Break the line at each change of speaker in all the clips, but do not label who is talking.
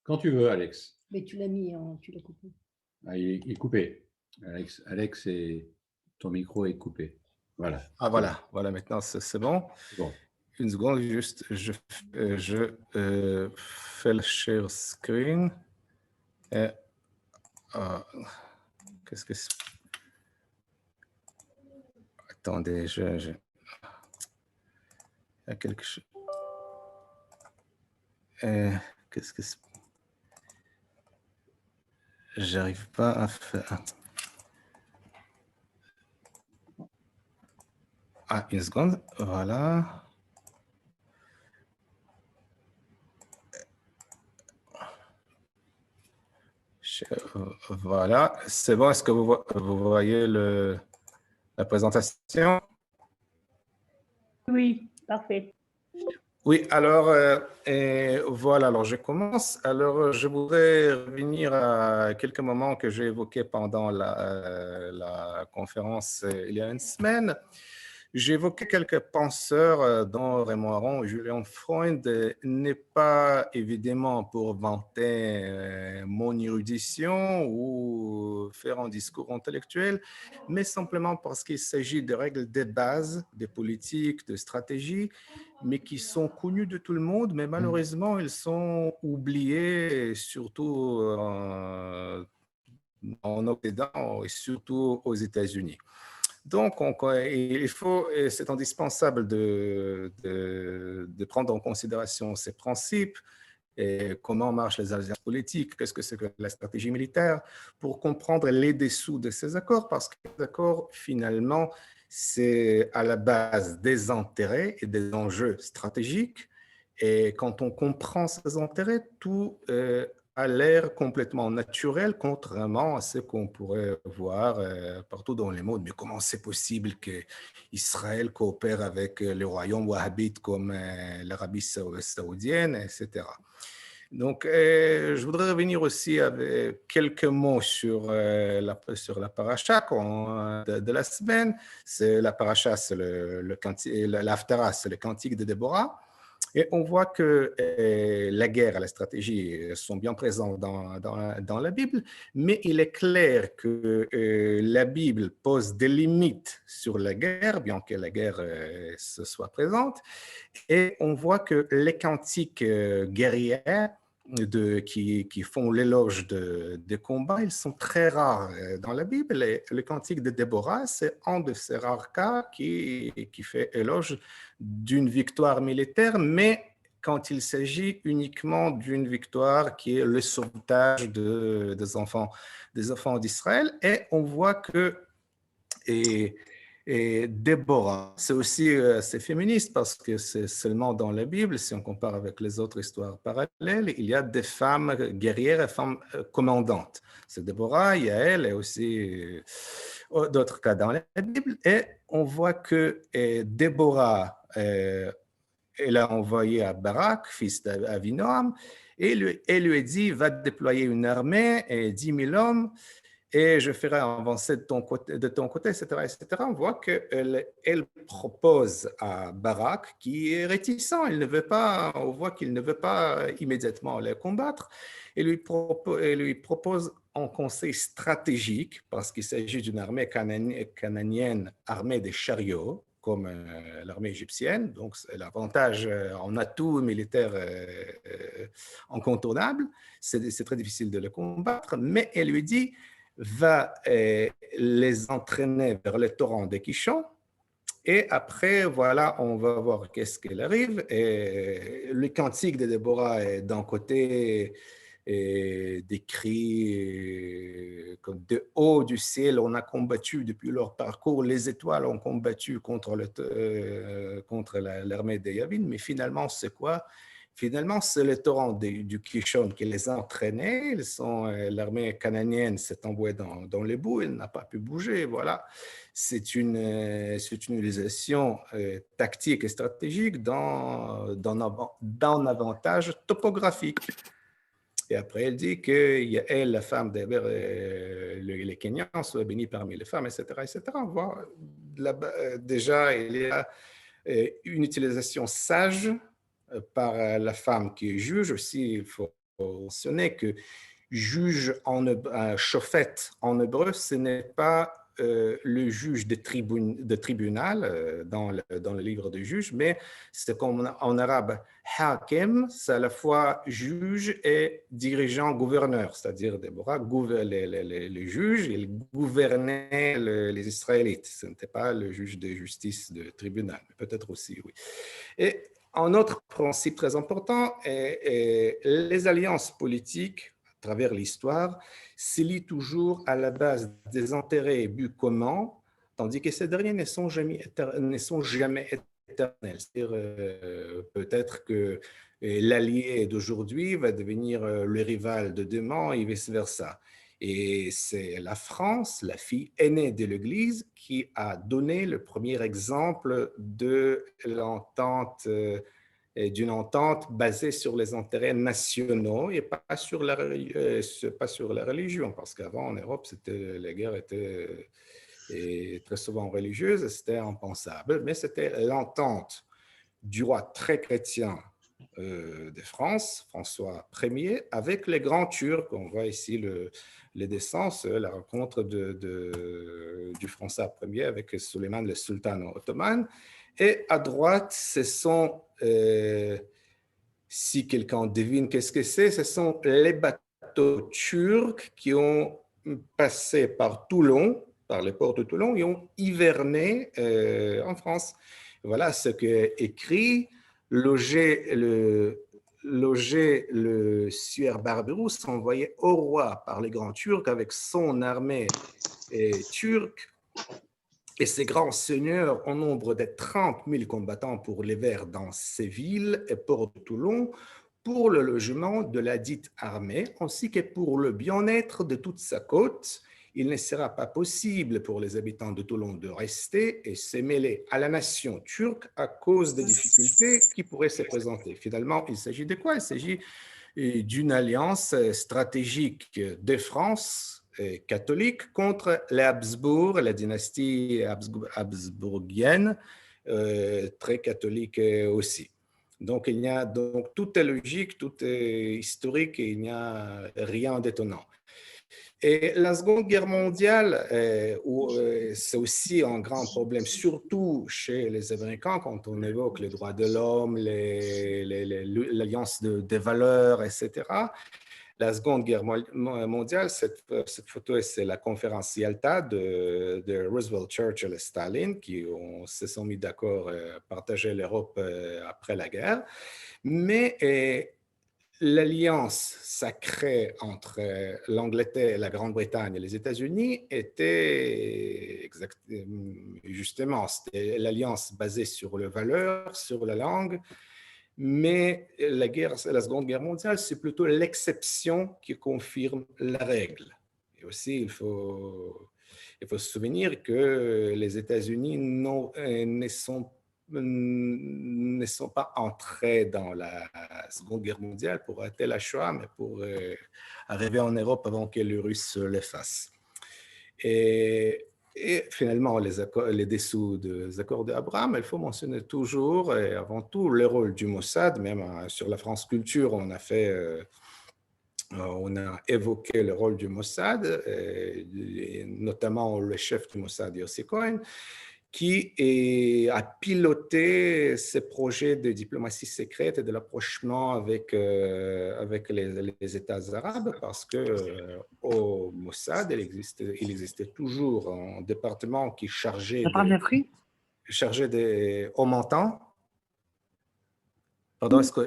Quand tu veux, Alex.
Mais tu l'as mis, tu l'as coupé.
Ah, il est coupé. Alex, ton micro est coupé. Voilà.
Ah, voilà, voilà, maintenant c'est bon.
Bon.
Une seconde, juste, je fais le share screen. Et, qu'est-ce que c'est? Attendez, il y a quelque chose. Qu'est-ce que c'est? J'arrive pas à faire. Ah, une seconde, voilà. Voilà, c'est bon. Est-ce que vous voyez la présentation?
Oui, parfait.
Oui, alors, voilà, alors je commence. Alors, je voudrais revenir à quelques moments que j'ai évoqués pendant la conférence il y a une semaine. J'ai évoqué quelques penseurs, dont Raymond Aron et Julian Freund, n'est pas évidemment pour vanter mon érudition ou faire un discours intellectuel, mais simplement parce qu'il s'agit de règles de base, de politique, de stratégie, mais qui sont connues de tout le monde, mais malheureusement, ils sont oubliés, surtout en Occident et surtout aux États-Unis. Donc, c'est indispensable de prendre en considération ces principes et comment marchent les alliances politiques, qu'est-ce que c'est que la stratégie militaire, pour comprendre les dessous de ces accords, parce que les accords, finalement, c'est à la base des intérêts et des enjeux stratégiques. Et quand on comprend ces intérêts, tout a l'air complètement naturel, contrairement à ce qu'on pourrait voir partout dans le monde. Mais comment c'est possible qu'Israël coopère avec les royaumes wahhabites comme l'Arabie saoudienne, etc. Donc, je voudrais revenir aussi avec quelques mots sur la paracha de la semaine. C'est la paracha, c'est l'Haftarah, c'est le cantique de Déborah. Et on voit que la guerre et la stratégie sont bien présents dans la Bible, mais il est clair que la Bible pose des limites sur la guerre, bien que la guerre se soit présente. Et on voit que les cantiques guerriers qui font l'éloge de combats, ils sont très rares dans la Bible. Et le cantique de Déborah, c'est un de ces rares cas qui fait éloge d'une victoire militaire, mais quand il s'agit uniquement d'une victoire qui est le sauvetage des enfants d'Israël. Et on voit que et Déborah, c'est aussi c'est féministe parce que c'est seulement dans la Bible, si on compare avec les autres histoires parallèles, il y a des femmes guerrières et femmes commandantes. C'est Déborah, il y a elle et aussi d'autres cas dans la Bible. Et on voit que Déborah, elle a envoyé à Barak, fils d'Avinoam, et elle lui a dit, va déployer une armée et 10 000 hommes, et je ferai avancer de ton côté, etc., etc. On voit qu'elle propose à Barak, qui est réticent, on voit qu'il ne veut pas immédiatement les combattre, et lui propose un conseil stratégique, parce qu'il s'agit d'une armée cananéenne armée des chariots, comme l'armée égyptienne. Donc, l'avantage en atout militaire incontournable. C'est très difficile de le combattre, mais elle lui dit, va les entraîner vers le torrent de Kishon. Et après, voilà, on va voir qu'est-ce qu'il arrive. Et le cantique de Déborah est d'un côté des cris comme de haut du ciel. On a combattu depuis leur parcours. Les étoiles ont combattu contre l'armée de Yavin. Mais finalement, c'est quoi? Finalement, c'est le torrent du Kishon qui les a entraînés. L'armée cananéenne s'est envoyée dans les boues, elle n'a pas pu bouger. Voilà, c'est une utilisation tactique et stratégique d'un avantage topographique. Et après, elle dit que elle, la femme les Kenyans, soit bénie parmi les femmes, etc., etc. On voit déjà, il y a une utilisation sage par la femme qui est juge. Aussi, il faut mentionner que juge shofet en hébreu, ce n'est pas le juge de tribunal dans le livre des juges, mais c'est comme en arabe, hakim, c'est à la fois juge et dirigeant gouverneur, c'est-à-dire Déborah, les juges, il gouvernait les Israélites. Ce n'était pas le juge de justice de tribunal, mais peut-être aussi, oui. Et un autre principe très important est les alliances politiques à travers l'histoire se lient toujours à la base des intérêts et buts communs, tandis que ces derniers ne sont jamais éternels. C'est-à-dire, peut-être que l'allié d'aujourd'hui va devenir le rival de demain et vice-versa. Et c'est la France, la fille aînée de l'Église, qui a donné le premier exemple de l'entente d'une entente basée sur les intérêts nationaux et pas sur la religion, parce qu'avant en Europe, les guerres étaient très souvent religieuses, c'était impensable, mais c'était l'entente du roi très chrétien de France, François Ier, avec les grands Turcs. On voit ici les dessins, la rencontre du François Ier avec Suleiman, le sultan ottoman. Et à droite, ce sont, si quelqu'un devine qu'est-ce que c'est, ce sont les bateaux turcs qui ont passé par Toulon, par les ports de Toulon, et ont hiverné en France. Voilà ce qu'écrit loger le sieur Barberousse envoyé au roi par les grands Turcs avec son armée turque et ses grands seigneurs au nombre de 30 000 combattants pour les Verts dans ces villes et port de Toulon pour le logement de la dite armée ainsi que pour le bien-être de toute sa côte. Il ne sera pas possible pour les habitants de Toulon de rester et se mêler à la nation turque à cause des difficultés qui pourraient se présenter. Finalement, il s'agit de quoi? Il s'agit d'une alliance stratégique de France catholique contre les Habsbourg, la dynastie habsbourgienne, très catholique aussi. Donc, tout est logique, tout est historique et il n'y a rien d'étonnant. Et la Seconde Guerre mondiale, c'est aussi un grand problème, surtout chez les Américains, quand on évoque les droits de l'homme, l'alliance des valeurs, etc. La Seconde Guerre mondiale, cette photo, c'est la conférence Yalta de Roosevelt, Churchill et Staline, qui se sont mis d'accord à partager l'Europe après la guerre. Mais l'alliance sacrée entre l'Angleterre, la Grande-Bretagne et les États-Unis était justement l'alliance basée sur les valeurs, sur la langue, mais la Seconde Guerre mondiale, c'est plutôt l'exception qui confirme la règle. Et aussi, il faut se souvenir que les États-Unis ne sont pas entrés dans la Seconde Guerre mondiale pour arrêter la Shoah, mais pour arriver en Europe avant que les Russes le fassent. Et finalement, les dessous des accords d'Abraham, il faut mentionner toujours et avant tout le rôle du Mossad. Même sur la France Culture, on a évoqué le rôle du Mossad, et notamment le chef du Mossad, Yossi Cohen, qui a piloté ces projets de diplomatie secrète et de l'approchement avec les États arabes, parce que au Mossad, il existait toujours un département qui chargeait au montant. Pardon,
sans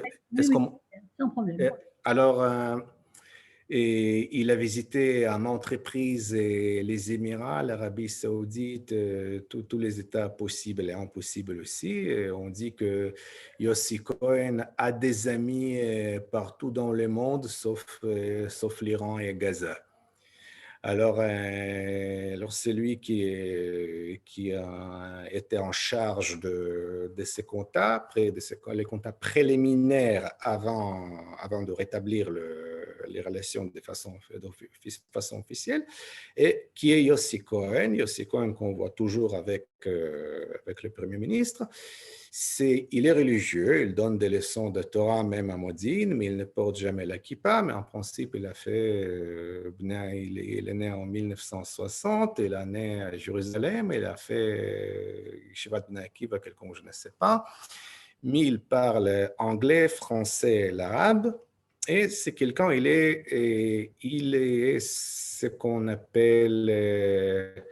problème.
Alors, et il a visité à maintes reprises les Émirats, l'Arabie saoudite, tous les États possibles et impossibles aussi. Et on dit que Yossi Cohen a des amis partout dans le monde, sauf l'Iran et Gaza. Alors c'est lui qui a été en charge de ces comptes, les comptes préliminaires avant de rétablir les relations de façon officielle, et qui est Yossi Cohen. Yossi Cohen qu'on voit toujours avec le Premier ministre. Il est religieux, il donne des leçons de Torah même à Modine, mais il ne porte jamais la kippa, mais en principe, il est né en 1960, il est né à Jérusalem, il a fait Yeshivat Bnei Akiva, quelqu'un que je ne sais pas, mais il parle anglais, français et l'arabe, et c'est quelqu'un, il est ce qu'on appelle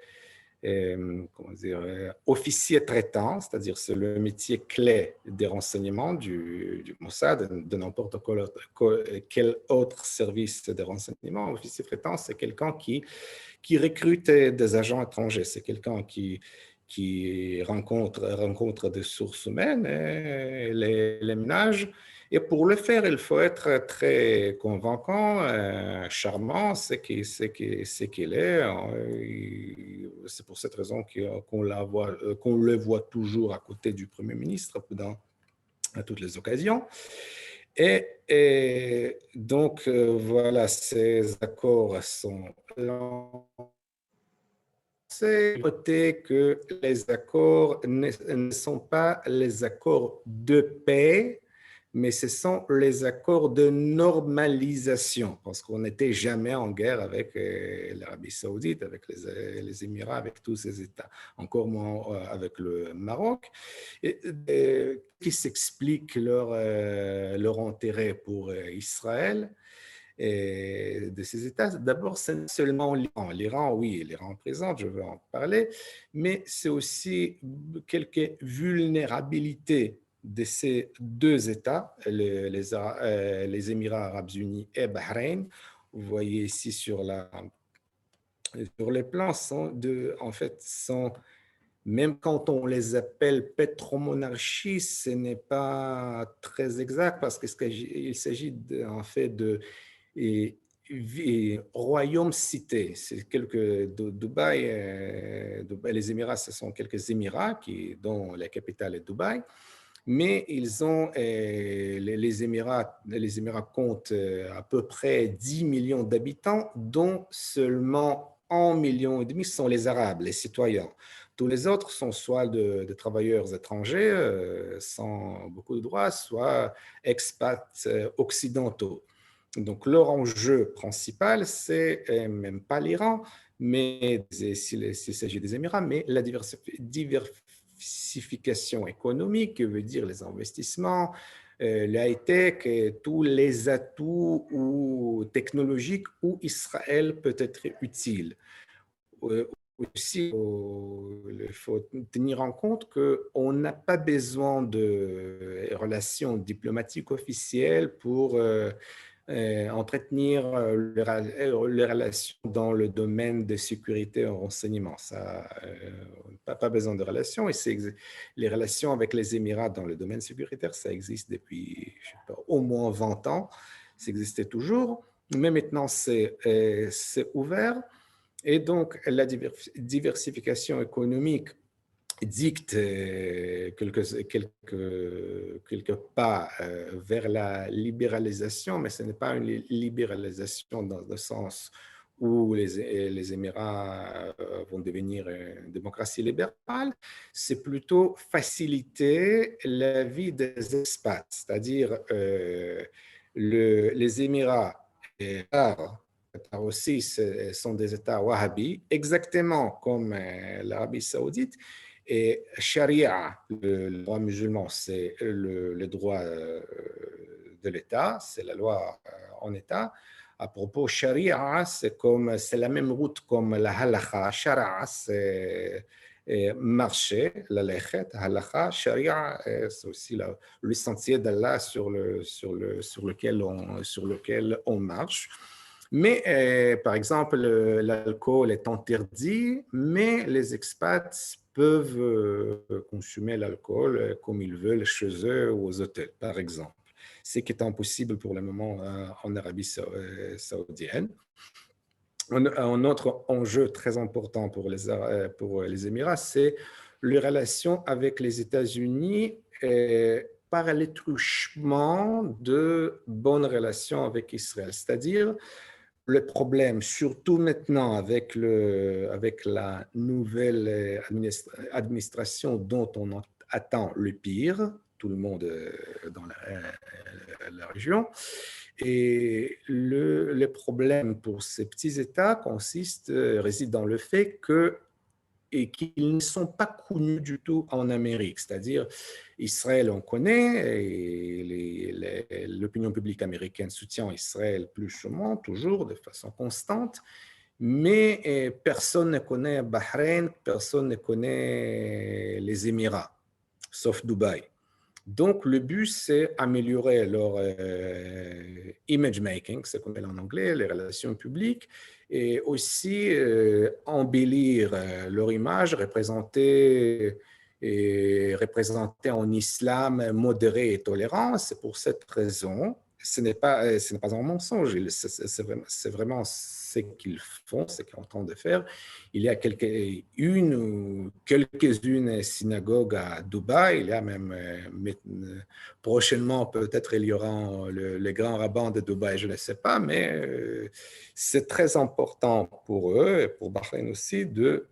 comment dire, officier traitant, c'est-à-dire c'est le métier clé des renseignements du Mossad, de n'importe quel autre service de renseignement. Officier traitant, c'est quelqu'un qui recrute des agents étrangers, c'est quelqu'un qui rencontre des sources humaines et les ménages. Et pour le faire, il faut être très convaincant, charmant, c'est qu'il est. C'est pour cette raison qu'on le voit toujours à côté du Premier ministre à toutes les occasions. Et donc, voilà, ces accords sont lancés. Notez que les accords ne sont pas les accords de paix, mais ce sont les accords de normalisation, parce qu'on n'était jamais en guerre avec l'Arabie Saoudite, avec les Émirats, avec tous ces États, encore moins avec le Maroc, qui s'explique leur intérêt pour Israël et de ces États. D'abord, c'est seulement l'Iran. L'Iran, oui, l'Iran présente, je veux en parler, mais c'est aussi quelques vulnérabilités de ces deux États, les Émirats arabes unis et Bahreïn. Vous voyez ici sur les plans, même quand on les appelle pétromonarchies, ce n'est pas très exact parce qu'il s'agit en fait de royaume-cité. C'est Dubaï, les Émirats, ce sont quelques Émirats dont la capitale est Dubaï. Mais les Émirats comptent à peu près 10 millions d'habitants, dont seulement 1,5 million sont les Arabes, les citoyens. Tous les autres sont soit de travailleurs étrangers sans beaucoup de droits, soit expats occidentaux. Donc, leur enjeu principal, c'est même pas l'Iran, mais s'il s'agit des Émirats, mais la diversification économique, veut dire les investissements, le high-tech, tous les atouts technologiques où Israël peut être utile. Aussi, il faut tenir en compte qu'on n'a pas besoin de relations diplomatiques officielles pour entretenir les relations dans le domaine de sécurité et renseignement. Ça, pas besoin de relations. Et les relations avec les Émirats dans le domaine sécuritaire, ça existe depuis, je sais pas, au moins 20 ans. Ça existait toujours. Mais maintenant, c'est ouvert. Et donc, la diversification économique dicte quelques pas vers la libéralisation, mais ce n'est pas une libéralisation dans le sens où les Émirats vont devenir une démocratie libérale, c'est plutôt faciliter la vie des expats, c'est-à-dire les Émirats aussi sont des États wahhabis, exactement comme l'Arabie saoudite. Et Sharia, le droit musulman, c'est le droit de l'État, c'est la loi en État. À propos Sharia, c'est la même route comme la halakha. Shara, c'est marcher, la lechet, halakha. Sharia, c'est aussi le sentier d'Allah sur lequel on marche. Mais, par exemple, l'alcool est interdit, mais les expats peuvent consommer l'alcool comme ils veulent chez eux ou aux hôtels, par exemple. Ce qui est impossible pour le moment en Arabie saoudienne. Un autre enjeu très important pour les Émirats, c'est les relations avec les États-Unis par le truchement de bonnes relations avec Israël. C'est-à-dire, le problème, surtout maintenant avec la nouvelle administration dont on attend le pire, tout le monde dans la région, et le problème pour ces petits États réside dans le fait qu'ils ne sont pas connus du tout en Amérique. C'est-à-dire, Israël, on connaît, et l'opinion publique américaine soutient Israël plus ou moins, toujours, de façon constante, mais personne ne connaît Bahreïn, personne ne connaît les Émirats, sauf Dubaï. Donc, le but, c'est améliorer leur image making, c'est comme en anglais, les relations publiques, et aussi embellir leur image, représenter en islam modéré et tolérant. C'est pour cette raison, ce n'est pas un mensonge, c'est vraiment ce qu'ils font, ce qu'ils sont en train de faire. Il y a quelques-unes synagogues à Dubaï, il y a même prochainement, peut-être il y aura le grand rabbin de Dubaï, je ne sais pas, mais c'est très important pour eux et pour Bahreïn aussi de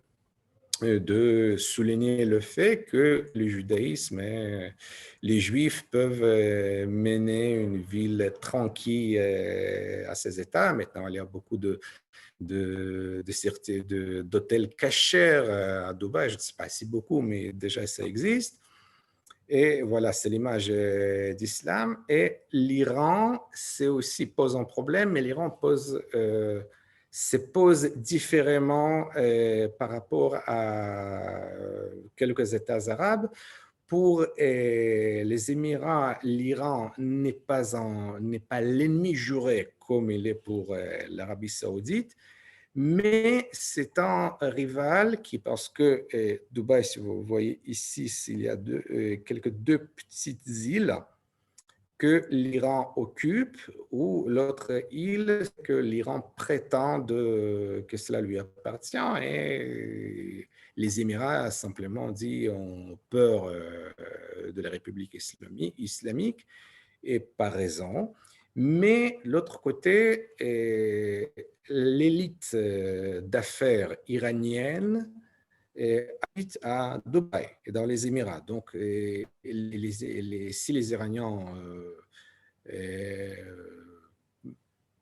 souligner le fait que le judaïsme et les juifs peuvent mener une ville tranquille à ces États. Maintenant, il y a beaucoup d'hôtels cachers à Dubaï, je ne sais pas si beaucoup, mais déjà ça existe. Et voilà, c'est l'image d'islam. Et l'Iran, c'est aussi pose un problème, mais l'Iran se pose différemment par rapport à quelques États arabes. Pour les Émirats, l'Iran n'est pas l'ennemi juré comme il est pour l'Arabie saoudite, mais c'est un rival qui, parce que Dubaï, si vous voyez ici, il y a deux petites îles que l'Iran occupe, ou l'autre île que l'Iran prétend que cela lui appartient, et les Émirats simplement dit ont peur de la République islamique, et pas raison. Mais l'autre côté, l'élite d'affaires iranienne habite à Dubaï et dans les Émirats. Donc, si les Iraniens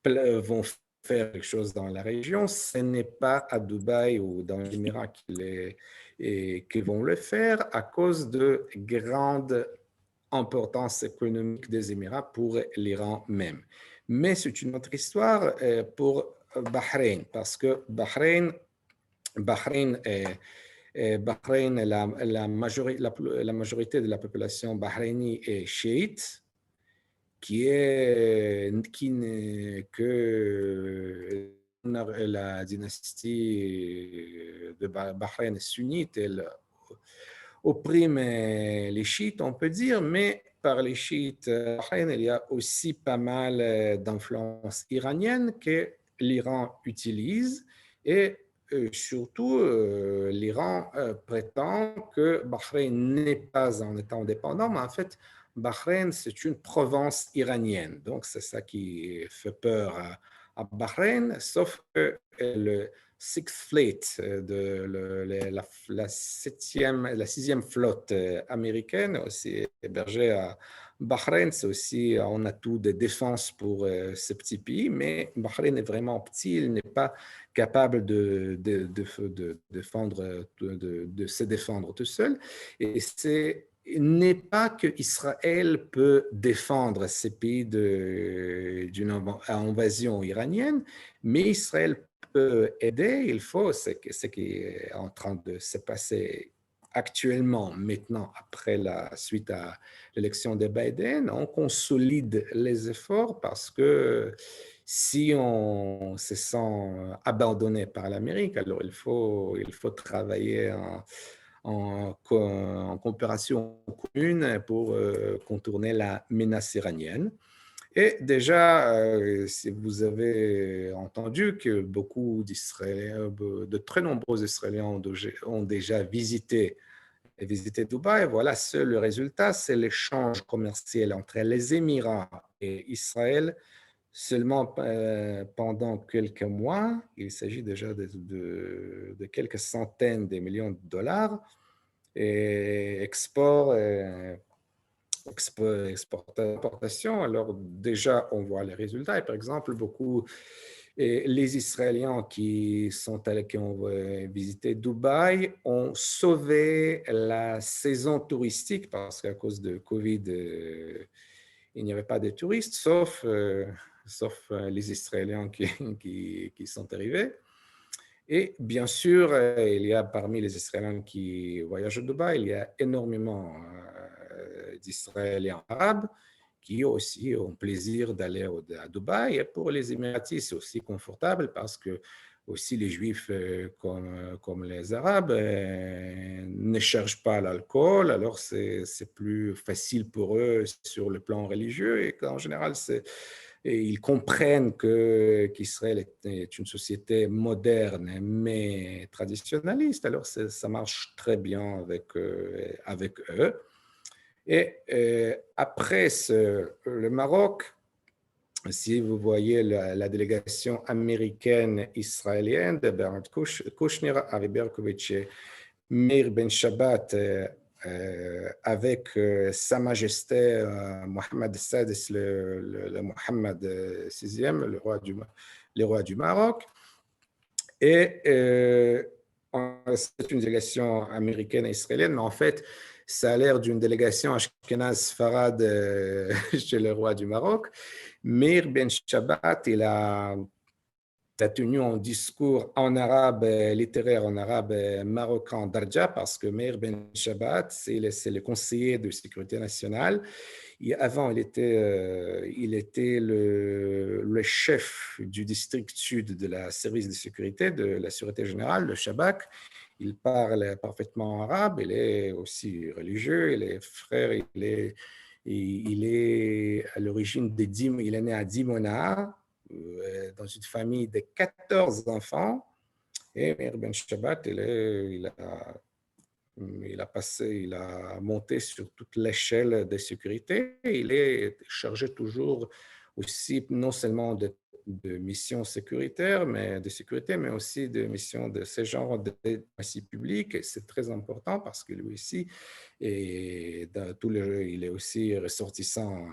vont faire quelque chose dans la région, ce n'est pas à Dubaï ou dans les Émirats qu'ils vont le faire à cause de grandes importance économique des Émirats pour l'Iran même. Mais c'est une autre histoire pour Bahreïn, parce que Bahreïn, la majorité de la population bahreïnie est chiite, qui n'est que la dynastie de Bahreïn est sunnite, elle opprime les chiites, on peut dire, mais par les chiites, il y a aussi pas mal d'influences iraniennes que l'Iran utilise, et surtout l'Iran prétend que Bahreïn n'est pas un État indépendant, mais en fait Bahreïn c'est une province iranienne, donc c'est ça qui fait peur à Bahreïn, sauf que le Sixth Fleet, la sixième flotte américaine, aussi hébergée à Bahreïn. C'est aussi un atout de défense pour ce petit pays, mais Bahreïn est vraiment petit, il n'est pas capable de se défendre tout seul. Et n'est pas que Israël peut défendre ces pays d'une invasion iranienne, mais Israël peut aider. Il faut, ce qui est en train de se passer actuellement, maintenant, après suite à l'élection de Biden, on consolide les efforts, parce que si on se sent abandonné par l'Amérique, alors il faut travailler en coopération commune pour contourner la menace iranienne. Et déjà, si vous avez entendu que beaucoup d'Israéliens, de très nombreux Israéliens ont déjà visité visiter Dubaï. Voilà, le résultat, c'est l'échange commercial entre les Émirats et Israël seulement pendant quelques mois. Il s'agit déjà de quelques centaines de millions de dollars. Et exportation. Alors déjà, on voit les résultats. Et par exemple, beaucoup les Israéliens qui ont visité Dubaï ont sauvé la saison touristique parce qu'à cause de Covid, il n'y avait pas de touristes, sauf les Israéliens qui sont arrivés. Et bien sûr, il y a parmi les Israéliens qui voyagent à Dubaï, il y a énormément d'Israéliens arabes qui aussi ont plaisir d'aller à Dubaï. Et pour les Émiratis, c'est aussi confortable parce que aussi les Juifs comme les Arabes ne cherchent pas l'alcool, alors c'est plus facile pour eux sur le plan religieux et qu'en général, et ils comprennent qu'Israël est une société moderne mais traditionnaliste, alors ça marche très bien avec eux. Et après le Maroc, si vous voyez la délégation américaine-israélienne de Bernard Kouchner, Avi Berkovitch et Meir Ben Shabbat, avec Sa Majesté Mohammed Sadis, le Mohammed VIe, le roi du Maroc. Et c'est une délégation américaine et israélienne, mais en fait, ça a l'air d'une délégation Ashkenaz-Farad chez le roi du Maroc. Meir Ben Shabbat, il a tenu un discours en arabe, littéraire en arabe marocain Darja, parce que Meir Ben Shabbat, c'est le conseiller de sécurité nationale. Et avant, il était le chef du district sud de la service de sécurité, de la Sûreté générale, le Shabak. Il parle parfaitement arabe, il est aussi religieux, il est frère, il est à l'origine il est né à Dimona, dans une famille de 14 enfants. Et Meir Ben Shabbat, il a monté sur toute l'échelle de sécurité. Il est chargé toujours aussi non seulement de missions sécuritaires, mais aussi de missions de ce genre de diplomatie publique. Et c'est très important parce que lui aussi, il est aussi ressortissant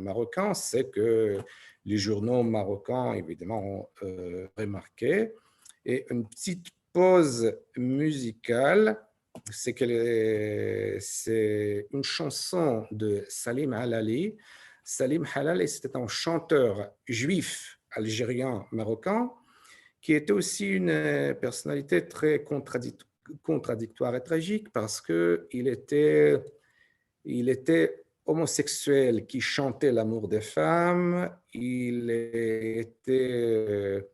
marocain. C'est que les journaux marocains, évidemment, ont remarqué. Et une petite pause musicale, c'est une chanson de Salim Halali. Salim Halali, c'était un chanteur juif algérien marocain qui était aussi une personnalité très contradictoire et tragique parce qu'il était homosexuel qui chantait l'amour des femmes, il était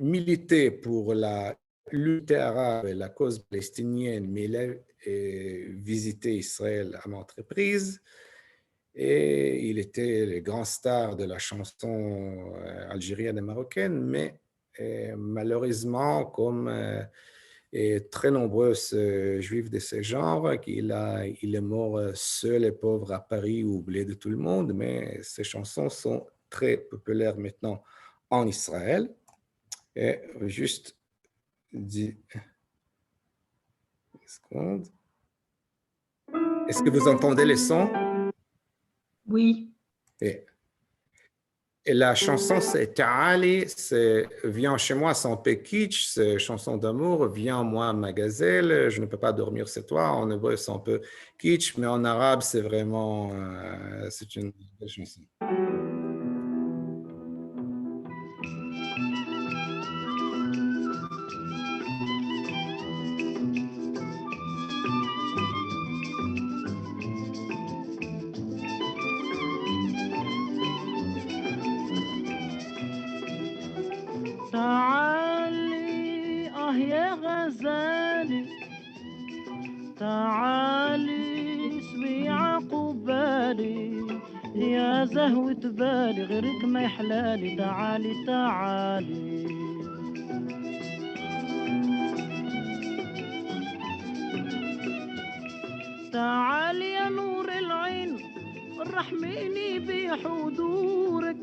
milité pour la lutte arabe et la cause palestinienne, mais il a visité Israël à maintes reprises. Et il était le grand star de la chanson algérienne et marocaine, mais malheureusement, comme très nombreux juifs de ce genre, il est mort seul et pauvre à Paris, oublié de tout le monde, mais ces chansons sont très populaires maintenant en Israël. Et juste 10 secondes. Est-ce que vous entendez les sons?
Oui.
Et la chanson, c'est Ta'ali, c'est Viens chez moi, c'est un peu kitsch, c'est chanson d'amour, Viens moi, ma gazelle, je ne peux pas dormir, c'est toi. En hébreu, c'est un peu kitsch, mais en arabe, c'est vraiment, c'est une belle chanson.
تعالي اسمي عقبالي يا زهوة بالي غيرك ما يحلالي تعالي تعالي تعالي يا نور العين رحميني بحضورك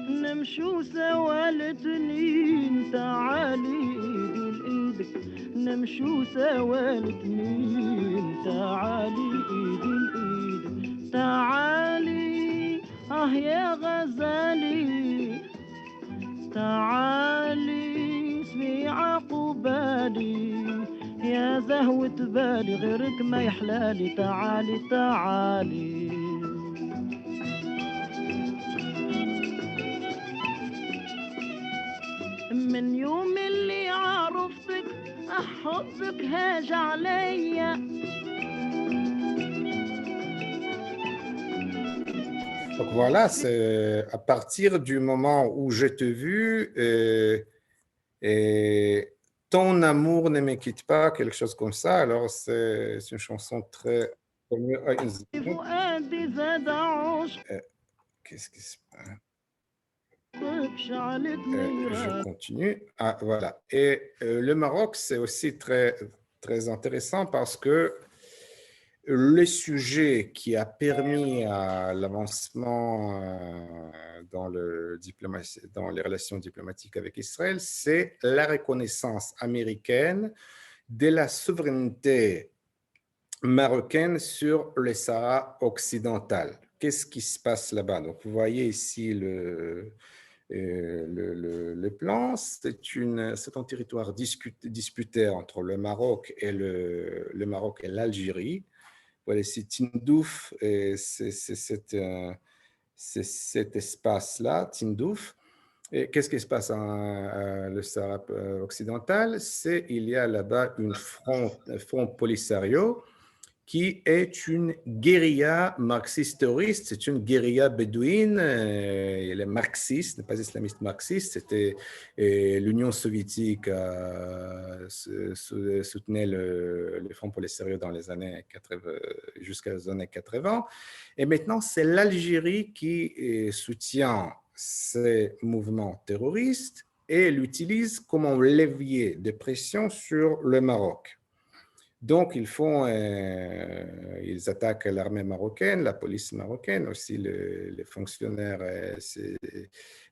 نمشوا سوا الاتنين تعالي ايدي لايدك نمشوا سوا الاتنين تعالي ايدي لايدك تعالي يا غزالي تعالي اسمي عقبالي يا زهوة بالي غيرك ما يحلالي تعالي تعالي من يوم اللي عرفتك حبك هاج عليا
Donc voilà, c'est à partir du moment où je t'ai vu, et ton amour ne me quitte pas, quelque chose comme ça. Alors c'est une chanson très connue.
فؤادي زاد عشق
Qu'est-ce qui se passe?
شعلتني
Je continue. Ah, voilà. Et le Maroc, c'est aussi très, très intéressant parce que le sujet qui a permis à l'avancement dans les relations diplomatiques avec Israël, c'est la reconnaissance américaine de la souveraineté marocaine sur le Sahara occidental. Qu'est-ce qui se passe là-bas? Donc, vous voyez ici le plan. C'est un territoire disputé entre le Maroc et l'Algérie. Voilà, c'est Tindouf, c'est cet espace-là, Tindouf. Et qu'est-ce qui se passe dans le Sahara occidental? Il y a là-bas un front Polisario qui est une guérilla marxiste-terroriste, c'est une guérilla bédouine, elle est marxiste, pas islamiste marxiste, c'était l'Union soviétique soutenait le Front Polisario dans les années 80, jusqu'à les années 80, et maintenant c'est l'Algérie qui soutient ces mouvements terroristes et l'utilise comme un levier de pression sur le Maroc. Donc, ils attaquent l'armée marocaine, la police marocaine, aussi les fonctionnaires,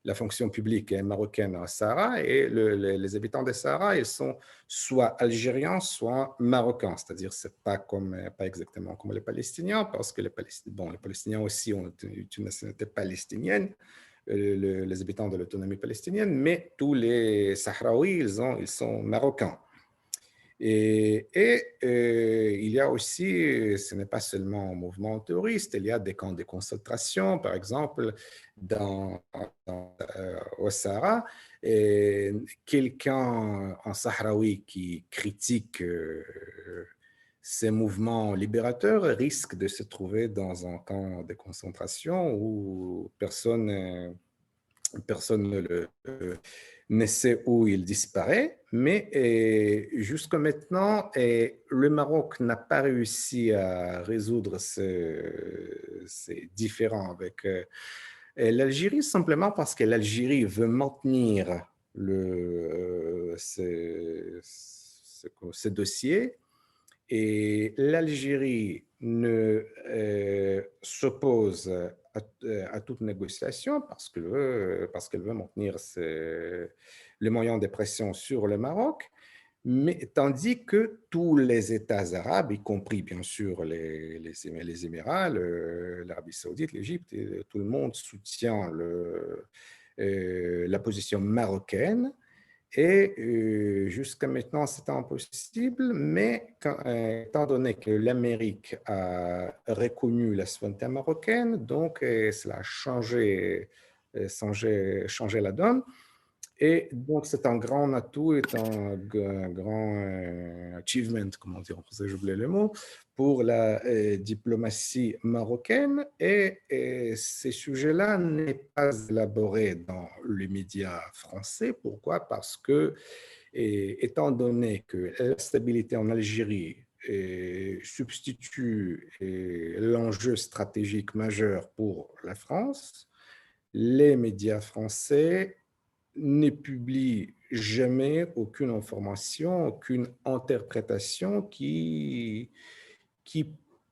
la fonction publique marocaine au Sahara, et les habitants des Sahara, ils sont soit algériens, soit marocains, c'est-à-dire c'est pas exactement comme les Palestiniens, parce que les Palestiniens aussi ont une nationalité palestinienne, les habitants de l'autonomie palestinienne, mais tous les Sahraouis, ils sont marocains. Et il y a aussi, ce n'est pas seulement un mouvement terroriste, il y a des camps de concentration, par exemple, au Sahara, et quelqu'un en Sahraoui qui critique ces mouvements libérateurs risque de se trouver dans un camp de concentration où personne ne sait où il disparaît, mais jusqu'à maintenant, le Maroc n'a pas réussi à résoudre ces différends avec l'Algérie, simplement parce que l'Algérie veut maintenir ce dossier, et l'Algérie s'oppose à toute négociation parce qu'elle veut maintenir les moyens de pression sur le Maroc, mais tandis que tous les États arabes, y compris bien sûr les Émirats, l'Arabie saoudite, l'Égypte, tout le monde soutient la position marocaine. Et jusqu'à maintenant, c'était impossible, mais étant donné que l'Amérique a reconnu la souveraineté marocaine, donc cela a changé la donne. Et donc, c'est un grand atout, et un grand achievement, comment dire en français, j'oublie le mot, pour la diplomatie marocaine. Et ces sujets-là n'est pas élaboré dans les médias français. Pourquoi? Parce que, étant donné que la stabilité en Algérie substitue l'enjeu stratégique majeur pour la France, les médias français ne publie jamais aucune information, aucune interprétation qui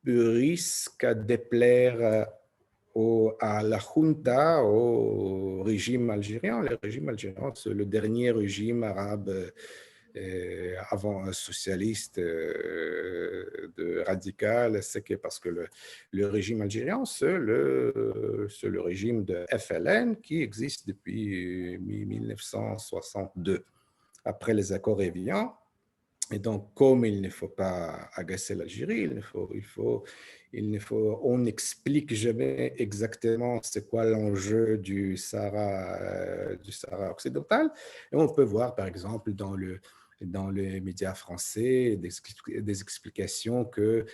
risque à déplaire à la junta, au régime algérien. Le régime algérien, c'est le dernier régime arabe avant socialiste radical. C'est que parce que le régime algérien, c'est le régime de FLN qui existe depuis 1962, après les accords évians. Et donc, comme il ne faut pas agacer l'Algérie, on n'explique jamais exactement c'est quoi l'enjeu du Sahara occidental. Et on peut voir, par exemple, dans les médias français, des explications que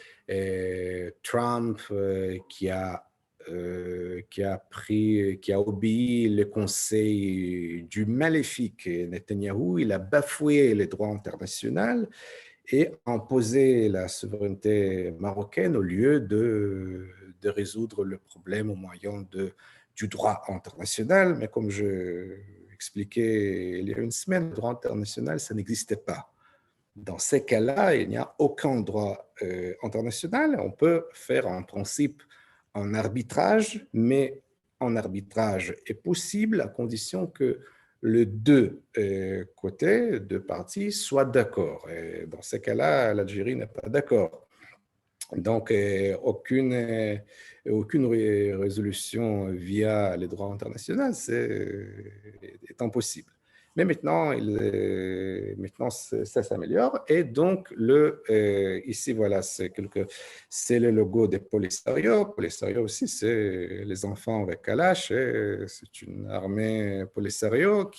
Trump, qui a obéi le conseil du maléfique Netanyahou, il a bafoué les droits internationaux et imposé la souveraineté marocaine au lieu de résoudre le problème au moyen du droit international. Mais comme je expliquais il y a une semaine, le droit international, ça n'existait pas. Dans ces cas-là, il n'y a aucun droit international. On peut faire en principe un arbitrage, mais un arbitrage est possible à condition que les deux côtés, deux parties, soient d'accord. Et dans ces cas-là, l'Algérie n'est pas d'accord. Donc, aucune résolution via les droits internationaux est impossible. Mais maintenant, ça s'améliore. Et donc, ici, voilà, c'est le logo des Polisario. Polisario aussi, c'est les enfants avec Kalash. C'est une armée Polisario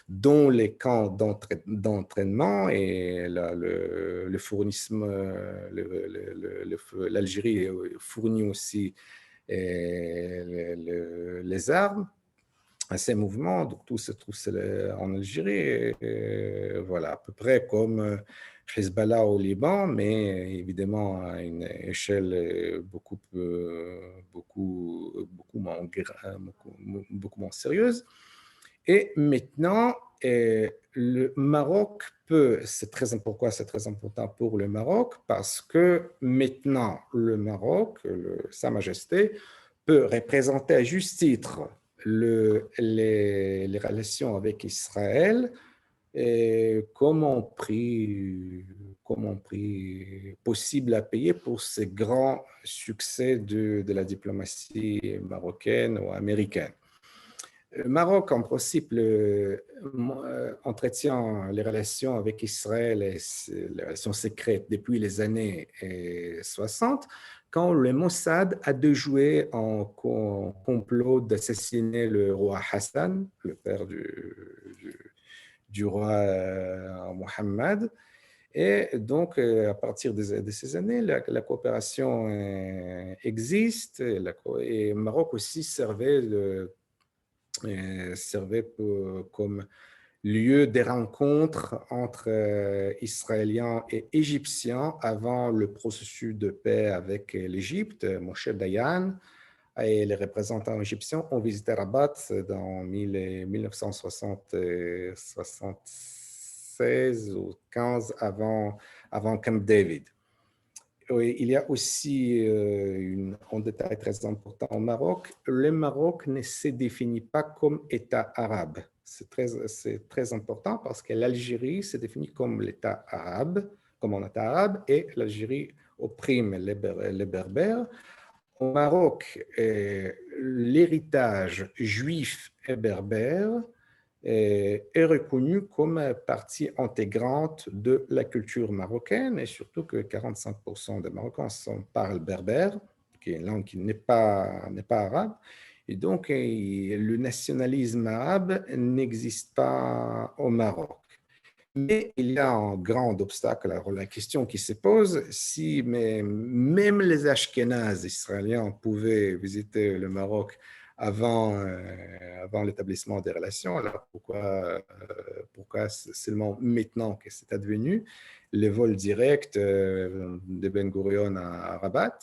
dont les camps d'entraînement et le fournissement, l'Algérie fournit aussi les armes à ces mouvements. Donc, tout se trouve en Algérie. Voilà, à peu près comme Hezbollah au Liban, mais évidemment à une échelle beaucoup moins sérieuse. Et maintenant, le Maroc pourquoi c'est très important pour le Maroc? Parce que maintenant, le Maroc, Sa Majesté, peut représenter à juste titre les relations avec Israël comme un prix possible à payer pour ces grands succès de la diplomatie marocaine ou américaine. Le Maroc, en principe, entretient les relations avec Israël et les relations secrètes depuis les années 60, quand le Mossad a dû jouer en complot d'assassiner le roi Hassan, le père du roi Mohammed. Et donc, à partir de ces années, la coopération existe. Et le Maroc aussi servait comme lieu de rencontre entre Israéliens et Égyptiens avant le processus de paix avec l'Égypte. Moshe Dayan et les représentants égyptiens ont visité Rabat dans 1976 ou 15 avant Camp David. Il y a aussi un détail très important au Maroc. Le Maroc ne se définit pas comme État arabe. C'est très important parce que l'Algérie se définit comme l'État arabe, comme un État arabe, et l'Algérie opprime les Berbères. Au Maroc, l'héritage juif et berbère est reconnu comme partie intégrante de la culture marocaine, et surtout que 45% des Marocains parlent berbère, qui est une langue qui n'est pas arabe. Et donc, le nationalisme arabe n'existe pas au Maroc. Mais il y a un grand obstacle. Alors, la question qui se pose, si même les Ashkénazes israéliens pouvaient visiter le Maroc avant l'établissement des relations, alors pourquoi seulement maintenant que c'est advenu, les vols directs de Ben Gurion à Rabat?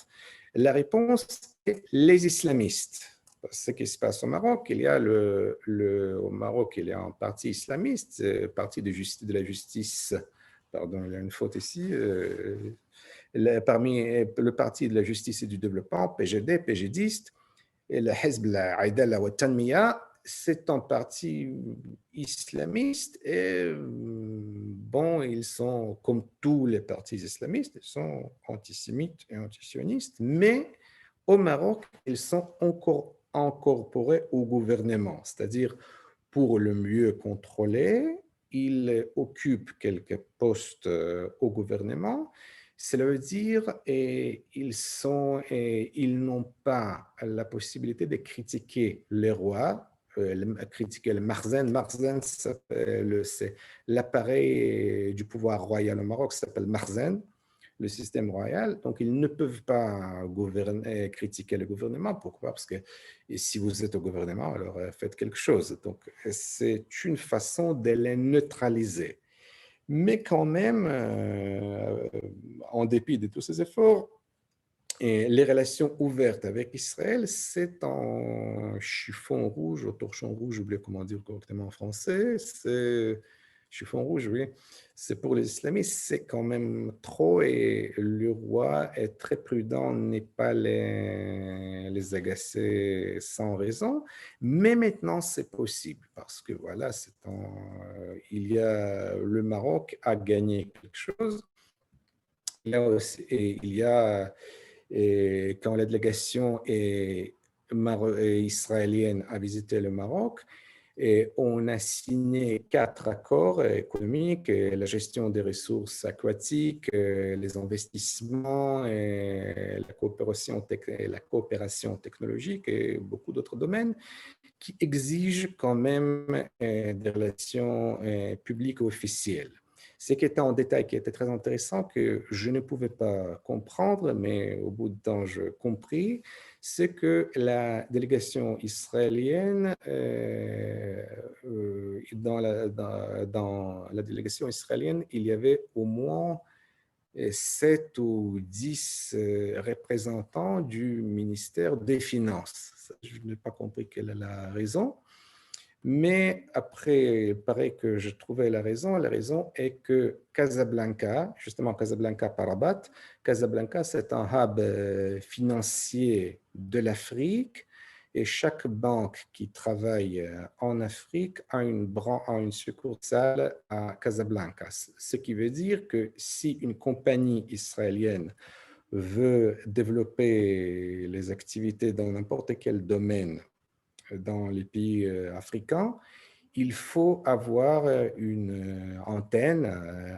La réponse est les islamistes. ce qui se passe au Maroc, au Maroc, il y a un parti islamiste, parti de la justice, pardon, il y a une faute ici, parmi le parti de la justice et du développement, PGD, PGDiste, et le Hezb al-Aïdala wa Tanmiya, c'est un parti islamiste et bon, ils sont, comme tous les partis islamistes, ils sont antisémites et antisionistes, mais au Maroc, ils sont encore incorporés au gouvernement, c'est-à-dire pour le mieux contrôler, ils occupent quelques postes au gouvernement. Cela veut dire ils n'ont pas la possibilité de critiquer les rois, critiquer le Marzen. Marzen, c'est l'appareil du pouvoir royal au Maroc, ça s'appelle Marzen, le système royal. Donc, ils ne peuvent pas critiquer le gouvernement. Pourquoi? Parce que si vous êtes au gouvernement, alors faites quelque chose. Donc, c'est une façon de les neutraliser. Mais quand même, en dépit de tous ces efforts, et les relations ouvertes avec Israël, c'est en chiffon rouge, au torchon rouge, j'oublie comment dire correctement en français, c'est chiffon rouge, oui. C'est pour les islamistes, c'est quand même trop et le roi est très prudent, n'est pas les agacer sans raison. Mais maintenant, c'est possible parce que voilà, le Maroc a gagné quelque chose. Il y a et quand la délégation israélienne a visité le Maroc, et on a signé 4 accords économiques, la gestion des ressources aquatiques, les investissements, et la coopération technologique et beaucoup d'autres domaines qui exigent quand même des relations publiques officielles. Ce qui était en détail, qui était très intéressant, que je ne pouvais pas comprendre, mais au bout de temps, je compris, c'est que la délégation israélienne, dans la délégation israélienne, il y avait au moins 7 ou 10 représentants du ministère des Finances. Je n'ai pas compris quelle est la raison. Mais après, il paraît que je trouvais la raison. La raison est que Casablanca, justement Casablanca par Rabat, Casablanca, c'est un hub financier de l'Afrique et chaque banque qui travaille en Afrique a une succursale à Casablanca. Ce qui veut dire que si une compagnie israélienne veut développer les activités dans n'importe quel domaine dans les pays africains, il faut avoir une antenne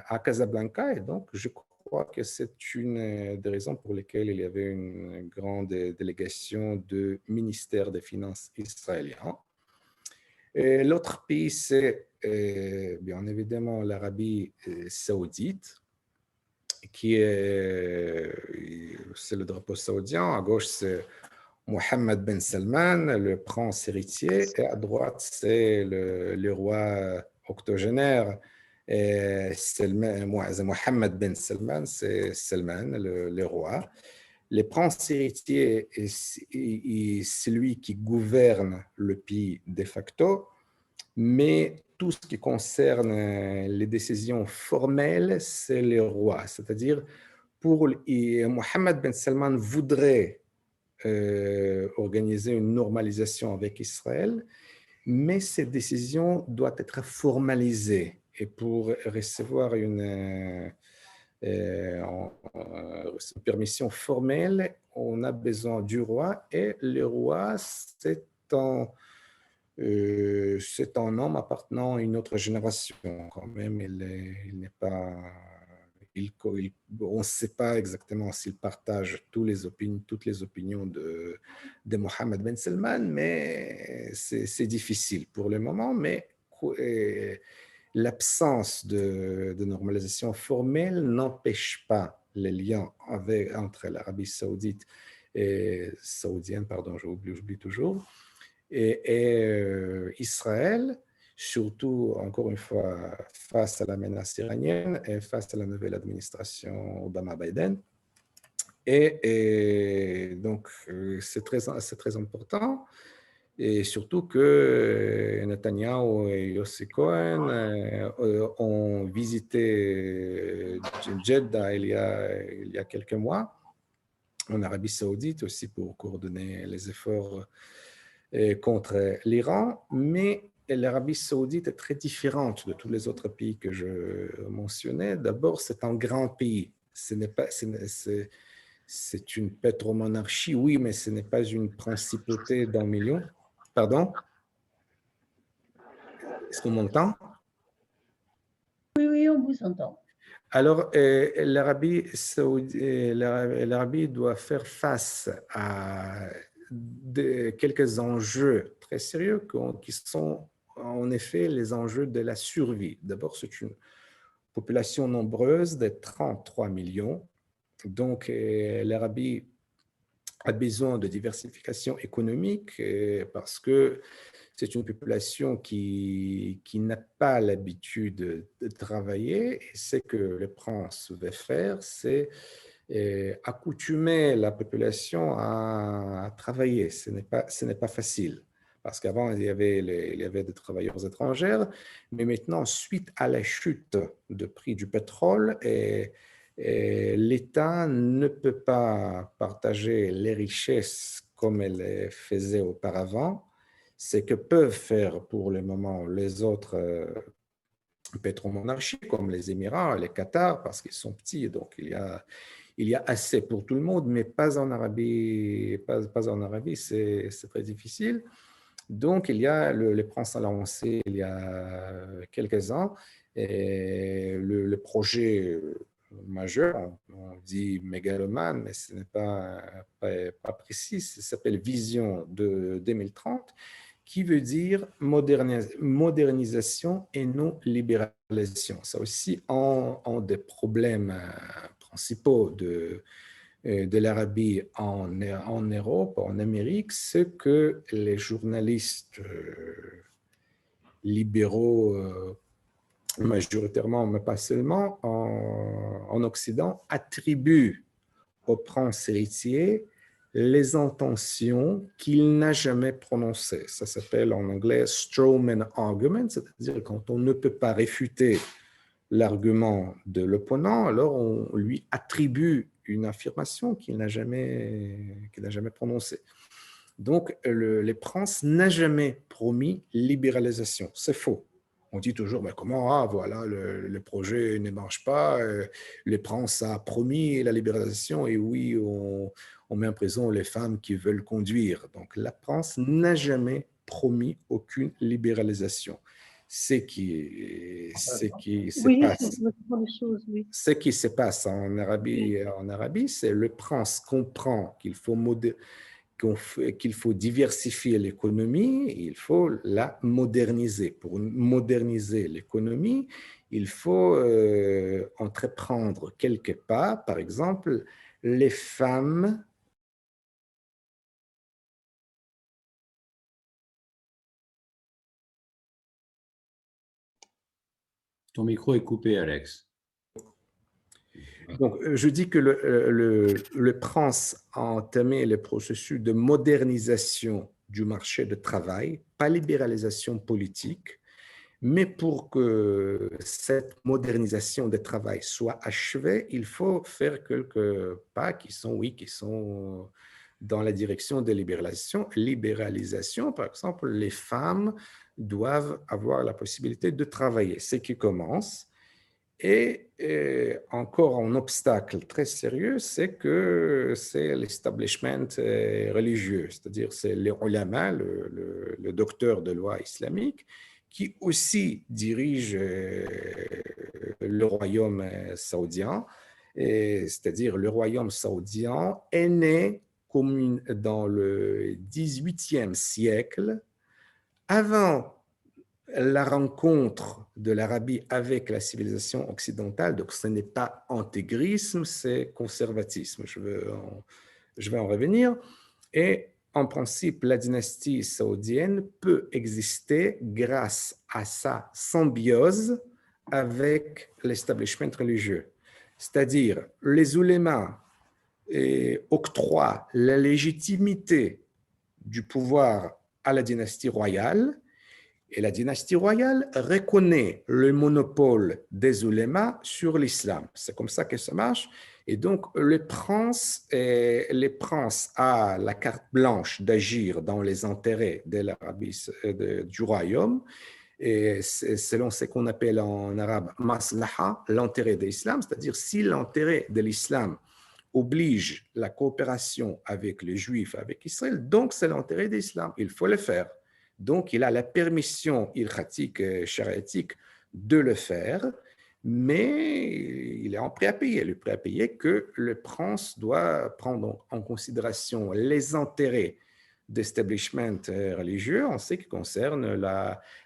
à Casablanca. Et donc, je crois que c'est une des raisons pour lesquelles il y avait une grande délégation du ministère des Finances israélien. L'autre pays, c'est bien évidemment l'Arabie saoudite, c'est le drapeau saoudien. À gauche, c'est Mohammed Ben Salman, le prince héritier, et à droite, c'est le roi octogénaire. Mohammed Ben Salman, c'est Salman, le roi. Le prince héritier est celui qui gouverne le pays de facto, mais tout ce qui concerne les décisions formelles, c'est le roi. C'est-à-dire, Mohammed Ben Salman voudrait organiser une normalisation avec Israël, mais cette décision doit être formalisée. Et pour recevoir une permission formelle, on a besoin du roi, et le roi, c'est un homme appartenant à une autre génération quand même. Il n'est pas... on ne sait pas exactement s'il partage toutes les opinions de Mohammed Ben Salman, mais c'est difficile pour le moment. Mais l'absence de normalisation formelle n'empêche pas les liens entre l'Arabie saoudite et saoudienne, pardon, j'oublie toujours, et Israël, surtout, encore une fois, face à la menace iranienne et face à la nouvelle administration Obama-Biden. Et donc, c'est très important. Et surtout que Netanyahu et Yossi Cohen ont visité Jeddah il y a quelques mois, en Arabie Saoudite aussi, pour coordonner les efforts contre l'Iran. Mais l'Arabie Saoudite est très différente de tous les autres pays que je mentionnais. D'abord, c'est un grand pays. C'est une pétromonarchie, oui, mais ce n'est pas une principauté d'un million. Pardon? Est-ce qu'on m'entend?
Oui, oui, on vous entend.
Alors, l'Arabie doit faire face à quelques enjeux très sérieux qui sont en effet les enjeux de la survie. D'abord, c'est une population nombreuse de 33 millions. Donc, l'Arabie a besoin de diversification économique parce que c'est une population qui n'a pas l'habitude de travailler. Et ce que le prince veut faire, c'est accoutumer la population à travailler. Ce n'est pas facile. Parce qu'avant, il y avait des travailleurs étrangers, mais maintenant, suite à la chute de prix du pétrole, l'État ne peut pas partager les richesses comme elle les faisait auparavant. Ce que peuvent faire pour le moment les autres pétromonarchies, comme les Émirats, les Qatar, parce qu'ils sont petits, donc il y a assez pour tout le monde, mais pas en Arabie, pas en Arabie, c'est très difficile. Donc, il y a le prince a lancé il y a quelques ans et le projet majeur, on dit mégalomane, mais ce n'est pas précis, ça s'appelle Vision de 2030, qui veut dire modernisation et non libéralisation. Ça aussi, un des problèmes principaux de l'Arabie en Europe, en Amérique, c'est que les journalistes libéraux, majoritairement, mais pas seulement, en Occident, attribuent au prince héritier les intentions qu'il n'a jamais prononcées. Ça s'appelle en anglais strawman argument, c'est-à-dire quand on ne peut pas réfuter l'argument de l'opponent, alors on lui attribue une affirmation qu'il n'a jamais prononcée. Donc, le prince n'a jamais promis libéralisation. C'est faux. On dit toujours, mais comment, ah, voilà, le projet ne marche pas, le prince a promis la libéralisation et oui, on met en prison les femmes qui veulent conduire. Donc, la France n'a jamais promis aucune libéralisation. Ce qui se passe en Arabie, c'est le prince comprend qu'il faut diversifier l'économie, il faut la moderniser. Pour moderniser l'économie, il faut entreprendre quelques pas. Par exemple, les femmes
Ton micro est coupé, Alex.
Donc, je dis que le prince a entamé le processus de modernisation du marché de travail, pas libéralisation politique, mais pour que cette modernisation du travail soit achevée, il faut faire quelques pas qui sont dans la direction de libéralisation. Libéralisation, par exemple, les femmes doivent avoir la possibilité de travailler, ce qui commence. Et encore un obstacle très sérieux, c'est l'establishment religieux, c'est-à-dire c'est les ulama, le docteur de loi islamique, qui aussi dirige le royaume saoudien. C'est-à-dire le royaume saoudien est né dans le XVIIIe siècle, avant la rencontre de l'Arabie avec la civilisation occidentale. Donc ce n'est pas intégrisme, c'est conservatisme. Je vais en revenir. Et en principe, la dynastie saoudienne peut exister grâce à sa symbiose avec l'establishment religieux. C'est-à-dire, les ulémas octroie la légitimité du pouvoir à la dynastie royale, et la dynastie royale reconnaît le monopole des oulémas sur l'islam. C'est comme ça que ça marche. Et donc, les princes a la carte blanche d'agir dans les intérêts de l'Arabie, du royaume, et selon ce qu'on appelle en arabe maslaha, l'intérêt de l'islam, c'est-à-dire si l'intérêt de l'islam oblige la coopération avec les Juifs, avec Israël, donc c'est l'intérêt de l'islam, il faut le faire. Donc, il a la permission ilkhatique, chariatique de le faire, mais il est en prêt à payer. Le prêt à payer que le prince doit prendre en considération les intérêts d'establishment religieux en ce qui concerne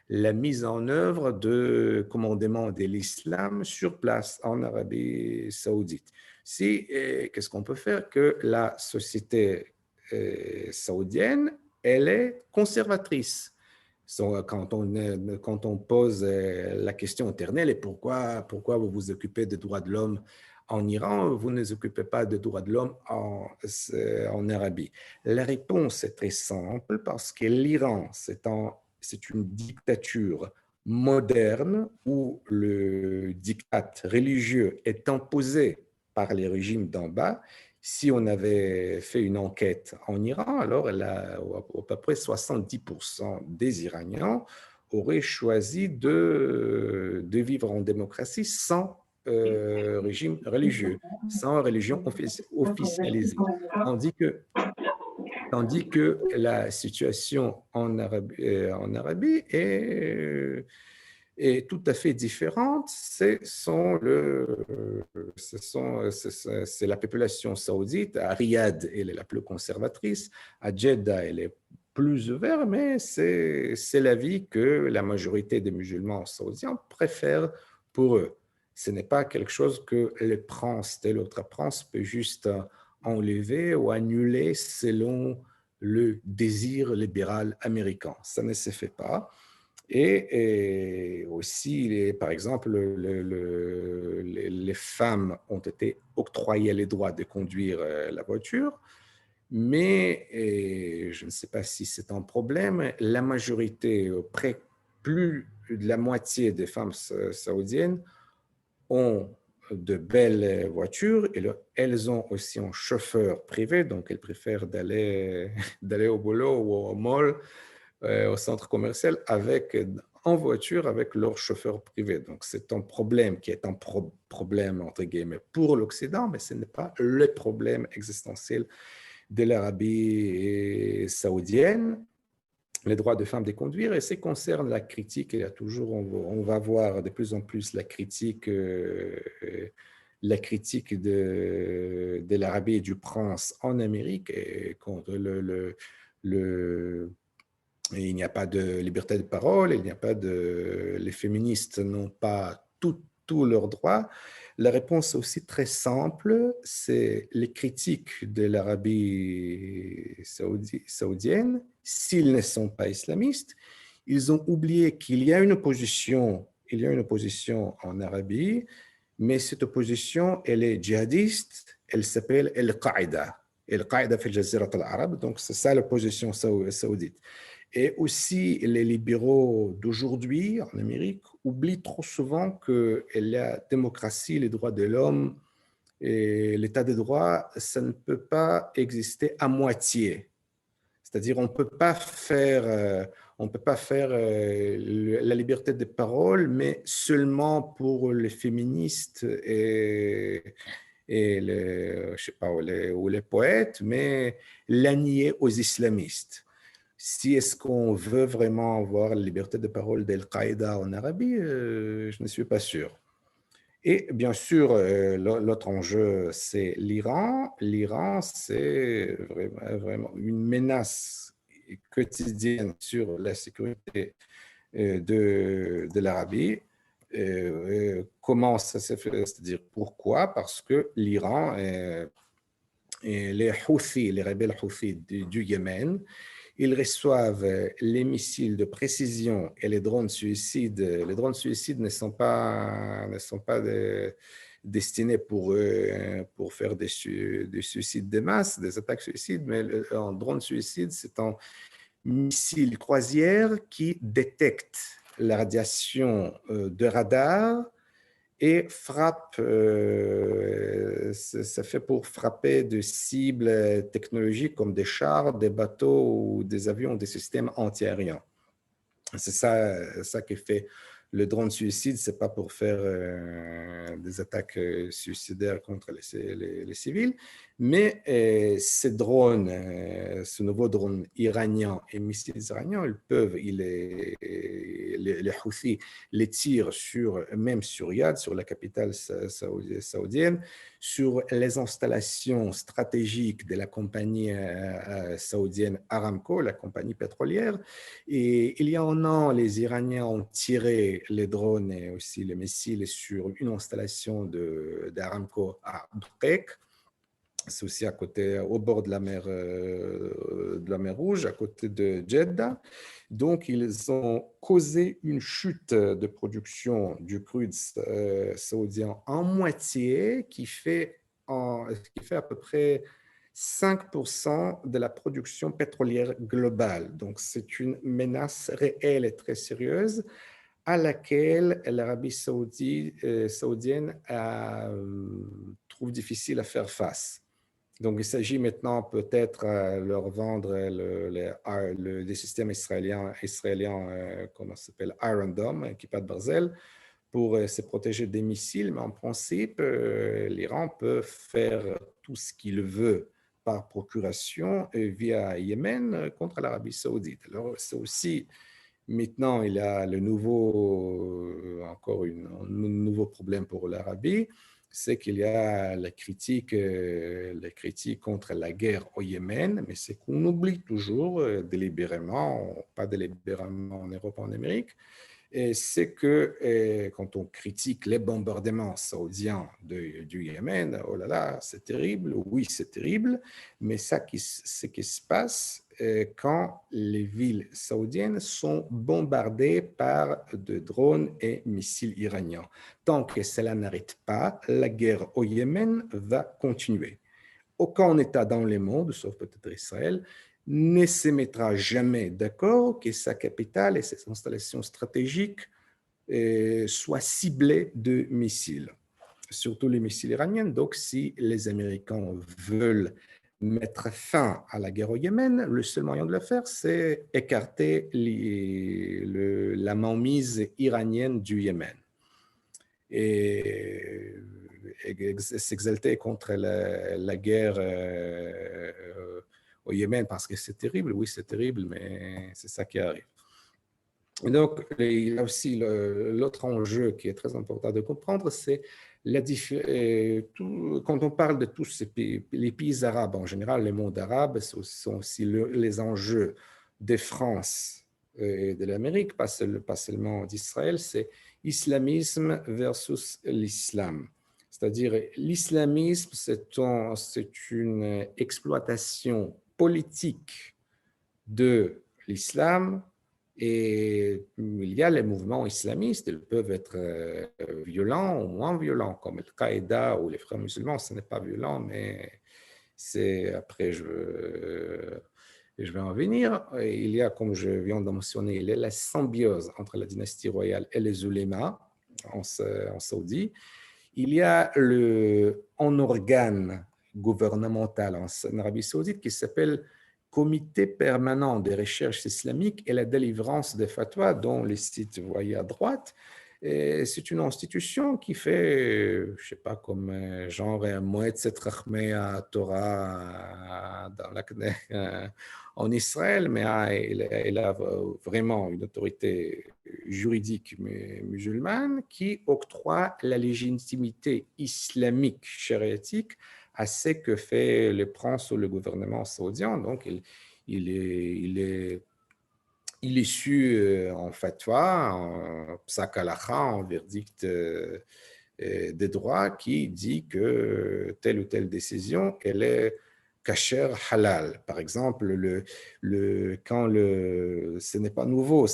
la mise en œuvre de commandements de l'islam sur place en Arabie Saoudite. Qu'est-ce qu'on peut faire? Que la société saoudienne, elle est conservatrice. Quand on pose la question éternelle, et pourquoi vous vous occupez des droits de l'homme en Iran, vous ne vous occupez pas des droits de l'homme en Arabie? La réponse est très simple, parce que l'Iran, c'est une dictature moderne où le diktat religieux est imposé par les régimes d'en bas. Si on avait fait une enquête en Iran, alors à peu près 70% des Iraniens auraient choisi de vivre en démocratie sans régime religieux, sans religion officialisée. Tandis que la situation en Arabie est tout à fait différente. C'est la population saoudite. À Riyad, elle est la plus conservatrice. À Jeddah, elle est plus ouverte, mais c'est l'avis que la majorité des musulmans saoudiens préfèrent pour eux. Ce n'est pas quelque chose que le prince, tel autre prince, peut juste enlever ou annuler selon le désir libéral américain. Ça ne se fait pas. Et aussi, par exemple, les femmes ont été octroyées les droits de conduire la voiture, mais je ne sais pas si c'est un problème. La majorité, plus de la moitié des femmes saoudiennes ont de belles voitures et elles ont aussi un chauffeur privé, donc elles préfèrent d'aller au boulot ou au mall, au centre commercial en voiture avec leur chauffeur privé. Donc, c'est un problème qui est un problème, entre guillemets, pour l'Occident, mais ce n'est pas le problème existentiel de l'Arabie saoudienne, les droits de femmes de conduire. Et ce qui concerne la critique, il y a toujours, on va voir de plus en plus la critique de l'Arabie et du prince en Amérique, et contre il n'y a pas de liberté de parole, les féministes n'ont pas tous leurs droits. La réponse est aussi très simple, c'est les critiques de l'Arabie saoudienne, s'ils ne sont pas islamistes, ils ont oublié qu'il y a une opposition en Arabie, mais cette opposition, elle est djihadiste, elle s'appelle Al-Qaïda. Al-Qaïda fait Jazira al-Arab, donc c'est ça l'opposition saoudite. Et aussi, les libéraux d'aujourd'hui en Amérique oublient trop souvent que la démocratie, les droits de l'homme et l'état de droit, ça ne peut pas exister à moitié. C'est-à-dire, on ne peut pas faire la liberté de parole, mais seulement pour les féministes et je sais pas, ou les poètes, mais la nier aux islamistes. Si est-ce qu'on veut vraiment avoir la liberté de parole d'Al-Qaïda en Arabie, je ne suis pas sûr. Et bien sûr, l'autre enjeu, c'est l'Iran. L'Iran, c'est vraiment une menace quotidienne sur la sécurité de l'Arabie. Comment ça se fait? C'est-à-dire pourquoi? Parce que l'Iran et les Houthis, les rebelles Houthis du Yémen, Ils reçoivent les missiles de précision et les drones suicides. Les drones suicides ne sont pas destinés pour faire des suicides de masse, des attaques suicides, mais un drone suicide, c'est un missile croisière qui détecte la radiation de radar et frappe, ça fait pour frapper de cibles technologiques comme des chars, des bateaux ou des avions, des systèmes antiaériens. C'est ça qui fait le drone suicide, c'est pas pour faire des attaques suicidaires contre les civils, mais ces drones, ce nouveau drone iranien et missiles iraniens, ils peuvent, les Houthis les tirent même sur Riyad, sur la capitale saoudienne, sur les installations stratégiques de la compagnie saoudienne Aramco, la compagnie pétrolière. Et il y a un an, les Iraniens ont tiré les drones et aussi les missiles sur une installation d'Aramco à Brek. C'est aussi à côté, au bord de la mer Rouge, à côté de Jeddah. Donc, ils ont causé une chute de production du crude saoudien en moitié, qui fait à peu près 5% de la production pétrolière globale. Donc, c'est une menace réelle et très sérieuse à laquelle l'Arabie saoudienne trouve difficile à faire face. Donc, il s'agit maintenant peut-être de leur vendre des systèmes israéliens comment ça s'appelle, Iron Dome, Kippat Barzel, pour se protéger des missiles. Mais en principe, l'Iran peut faire tout ce qu'il veut par procuration via Yémen contre l'Arabie saoudite. Alors, c'est aussi, maintenant, il y a encore un nouveau problème pour l'Arabie, c'est qu'il y a la critique contre la guerre au Yémen, mais c'est qu'on oublie toujours délibérément, pas délibérément en Europe, en Amérique, c'est que quand on critique les bombardements saoudiens du Yémen, oh là là, c'est terrible, oui, c'est terrible, mais ce qui se passe quand les villes saoudiennes sont bombardées par des drones et missiles iraniens. Tant que cela n'arrête pas, la guerre au Yémen va continuer. Aucun État dans le monde, sauf peut-être Israël, ne se mettra jamais d'accord que sa capitale et ses installations stratégiques soient ciblées de missiles, surtout les missiles iraniens. Donc, si les Américains veulent mettre fin à la guerre au Yémen, le seul moyen de le faire, c'est écarter la mainmise iranienne du Yémen et s'exalter contre la guerre au Yémen parce que c'est terrible. Oui, c'est terrible, mais c'est ça qui arrive. Et donc, il y a aussi l'autre enjeu qui est très important de comprendre, c'est quand on parle de tous ces pays, les pays arabes en général, les mondes arabes, ce sont aussi les enjeux de France et de l'Amérique, pas seulement d'Israël, c'est islamisme versus l'islam. C'est-à-dire, l'islamisme, c'est une exploitation politique de l'islam. Et il y a les mouvements islamistes, ils peuvent être violents ou moins violents, comme Al-Qaïda ou les frères musulmans. Ce n'est pas violent, mais après, je vais en venir. Il y a, comme je viens de mentionner, il y a la symbiose entre la dynastie royale et les ulémas en Saoudie. Il y a un organe gouvernemental en Arabie saoudite qui s'appelle Comité permanent des recherches islamiques et la délivrance des fatwas, dont les sites vous voyez à droite. C'est une institution qui fait, je ne sais pas, comme genre Moetzet Rachmei Torah en Israël, mais elle a vraiment une autorité juridique musulmane qui octroie la légitimité islamique, chariatique, à ce que fait le prince ou le gouvernement saoudien. Donc, il est issu en fatwa, en psak halakha, en verdict des droits qui dit que telle ou telle décision, elle est kasher halal. Par exemple, ce n'est pas nouveau,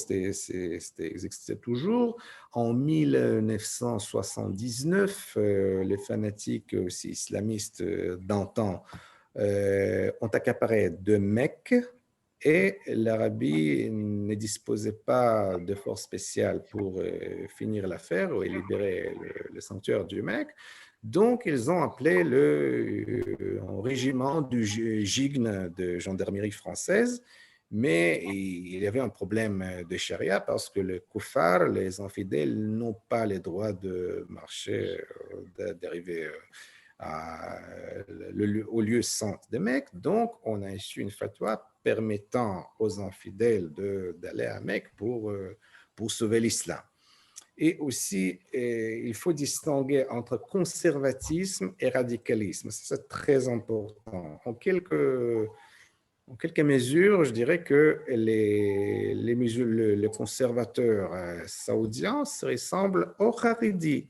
existait toujours. En 1979, les fanatiques aussi islamistes d'antan ont accaparé de Mecque et l'Arabie ne disposait pas de forces spéciales pour finir l'affaire et libérer le sanctuaire du Mecque. Donc, ils ont appelé le régiment du Gigne de gendarmerie française, mais il y avait un problème de charia parce que les koufars, les infidèles, n'ont pas le droit de marcher, d'arriver au lieu saint de Mecque. Donc, on a issu une fatwa permettant aux infidèles d'aller à Mecque pour sauver l'islam. Et aussi, il faut distinguer entre conservatisme et radicalisme. C'est très important. En quelques mesures, je dirais que les conservateurs saoudiens se ressemblent aux Haridis.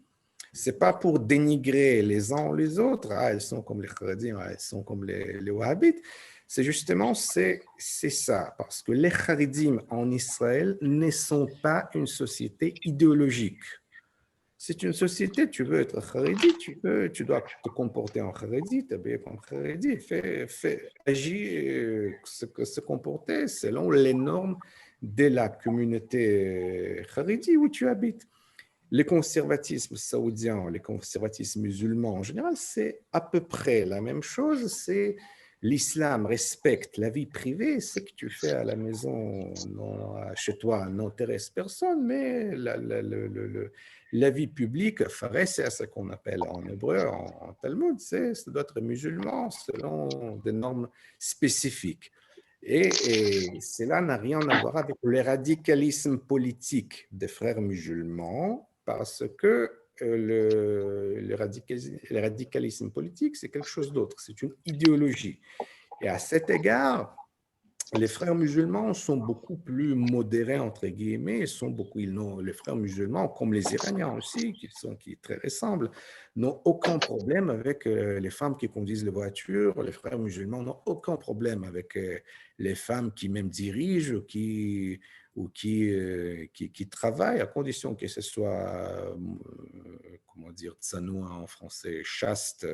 Ce n'est pas pour dénigrer les uns ou les autres, ils sont comme les Haridis, ils sont comme les Wahhabites. C'est justement, c'est ça, parce que les Haridim en Israël ne sont pas une société idéologique. C'est une société, tu veux être Haredi, tu dois te comporter en Haredi, t'habiller comme Haredi, agir, se comporter selon les normes de la communauté Haredi où tu habites. Le conservatisme saoudien, le conservatisme musulman en général, c'est à peu près la même chose. C'est l'islam respecte la vie privée, ce que tu fais à la maison, chez toi, n'intéresse personne, mais la vie publique, c'est ce qu'on appelle en hébreu, en Talmud, ça doit être musulman selon des normes spécifiques. Et cela n'a rien à voir avec le radicalisme politique des frères musulmans, parce que le radicalisme politique, c'est quelque chose d'autre, c'est une idéologie. Et à cet égard, les frères musulmans sont beaucoup plus modérés, entre guillemets, les frères musulmans, comme les Iraniens aussi, qui très ressemblent, n'ont aucun problème avec les femmes qui conduisent les voitures. Les frères musulmans n'ont aucun problème avec les femmes qui même dirigent ou qui travaillent, à condition que ce soit, comment dire, tsanoua en français, chaste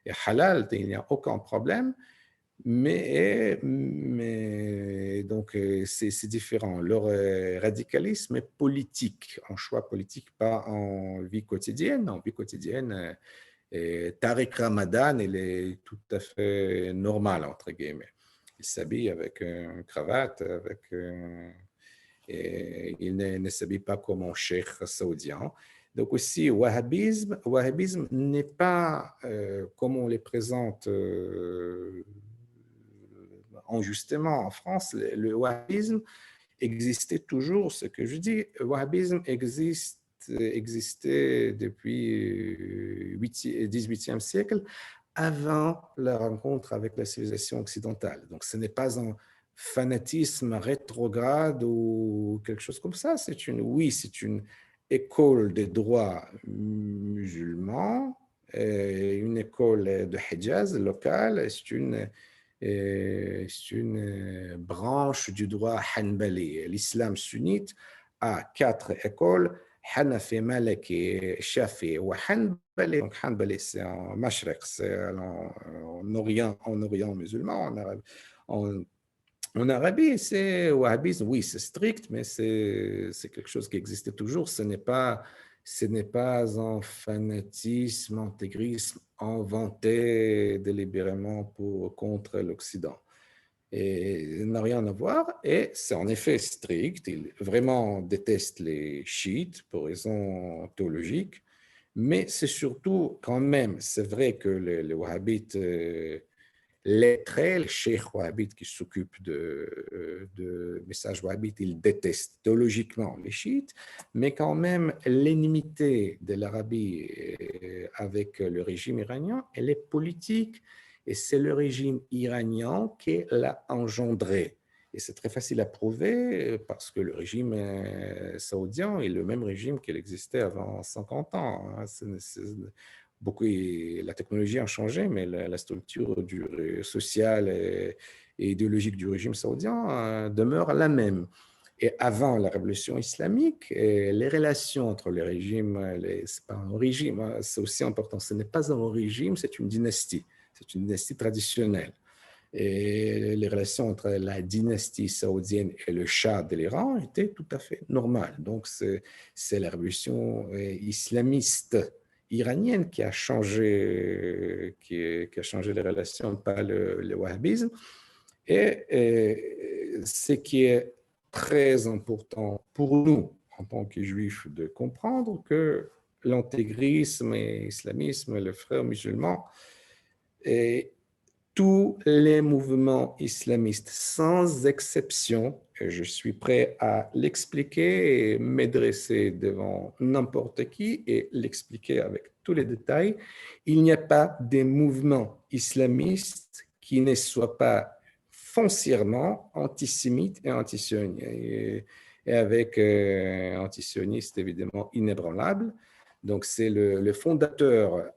et halal, il n'y a aucun problème. Mais donc, c'est différent. Leur radicalisme est politique, en choix politique, pas en vie quotidienne. En vie quotidienne, Tariq Ramadan, il est tout à fait normal, entre guillemets. Il s'habille avec une cravate, et il ne s'habille pas comme un cheikh saoudien. Donc aussi, wahhabisme n'est pas, comme on les présente injustement en France, le wahhabisme existait toujours. Ce que je dis, le wahhabisme existait depuis le XVIIIe siècle, avant la rencontre avec la civilisation occidentale. Donc, ce n'est pas un fanatisme rétrograde ou quelque chose comme ça. C'est une école de droit musulman, une école de Hijaz locale, c'est une branche du droit hanbali. L'islam sunnite a 4 écoles, Hanafi, Maliki, Shafi ou Hanbali. Donc Hanbali, c'est en Mashriq, c'est en Orient musulman, en Arabie, c'est wahhabisme, oui, c'est strict, mais c'est quelque chose qui existait toujours. Ce n'est pas un fanatisme, intégrisme inventé délibérément contre l'Occident. Et il n'a rien à voir, et c'est en effet strict. Il vraiment déteste les chiites pour raisons théologiques, mais c'est surtout quand même, c'est vrai que les wahhabites lettrés, les cheikhs wahhabites qui s'occupent de messages wahhabites, ils détestent théologiquement les chiites, mais quand même l'ennemité de l'Arabie avec le régime iranien, elle est politique, et c'est le régime iranien qui l'a engendré. Et c'est très facile à prouver parce que le régime saoudien est le même régime qu'il existait avant 50 ans. beaucoup, la technologie a changé, mais la structure sociale et idéologique du régime saoudien demeure la même. Et avant la révolution islamique, les relations entre les régimes, c'est pas un régime, hein, c'est aussi important, ce n'est pas un régime, c'est une dynastie traditionnelle. Et les relations entre la dynastie saoudienne et le Shah de l'Iran étaient tout à fait normales. Donc, c'est la révolution islamiste iranienne qui a changé, qui a changé les relations, pas le wahhabisme. Et ce qui est très important pour nous, en tant que juifs, de comprendre que l'intégrisme et l'islamisme, les frères musulmans, et tous les mouvements islamistes, sans exception, et je suis prêt à l'expliquer et m'adresser devant n'importe qui et l'expliquer avec tous les détails, il n'y a pas de mouvement islamiste qui ne soit pas foncièrement antisémite et antisioniste, et avec antisioniste évidemment inébranlable. Donc c'est le fondateur,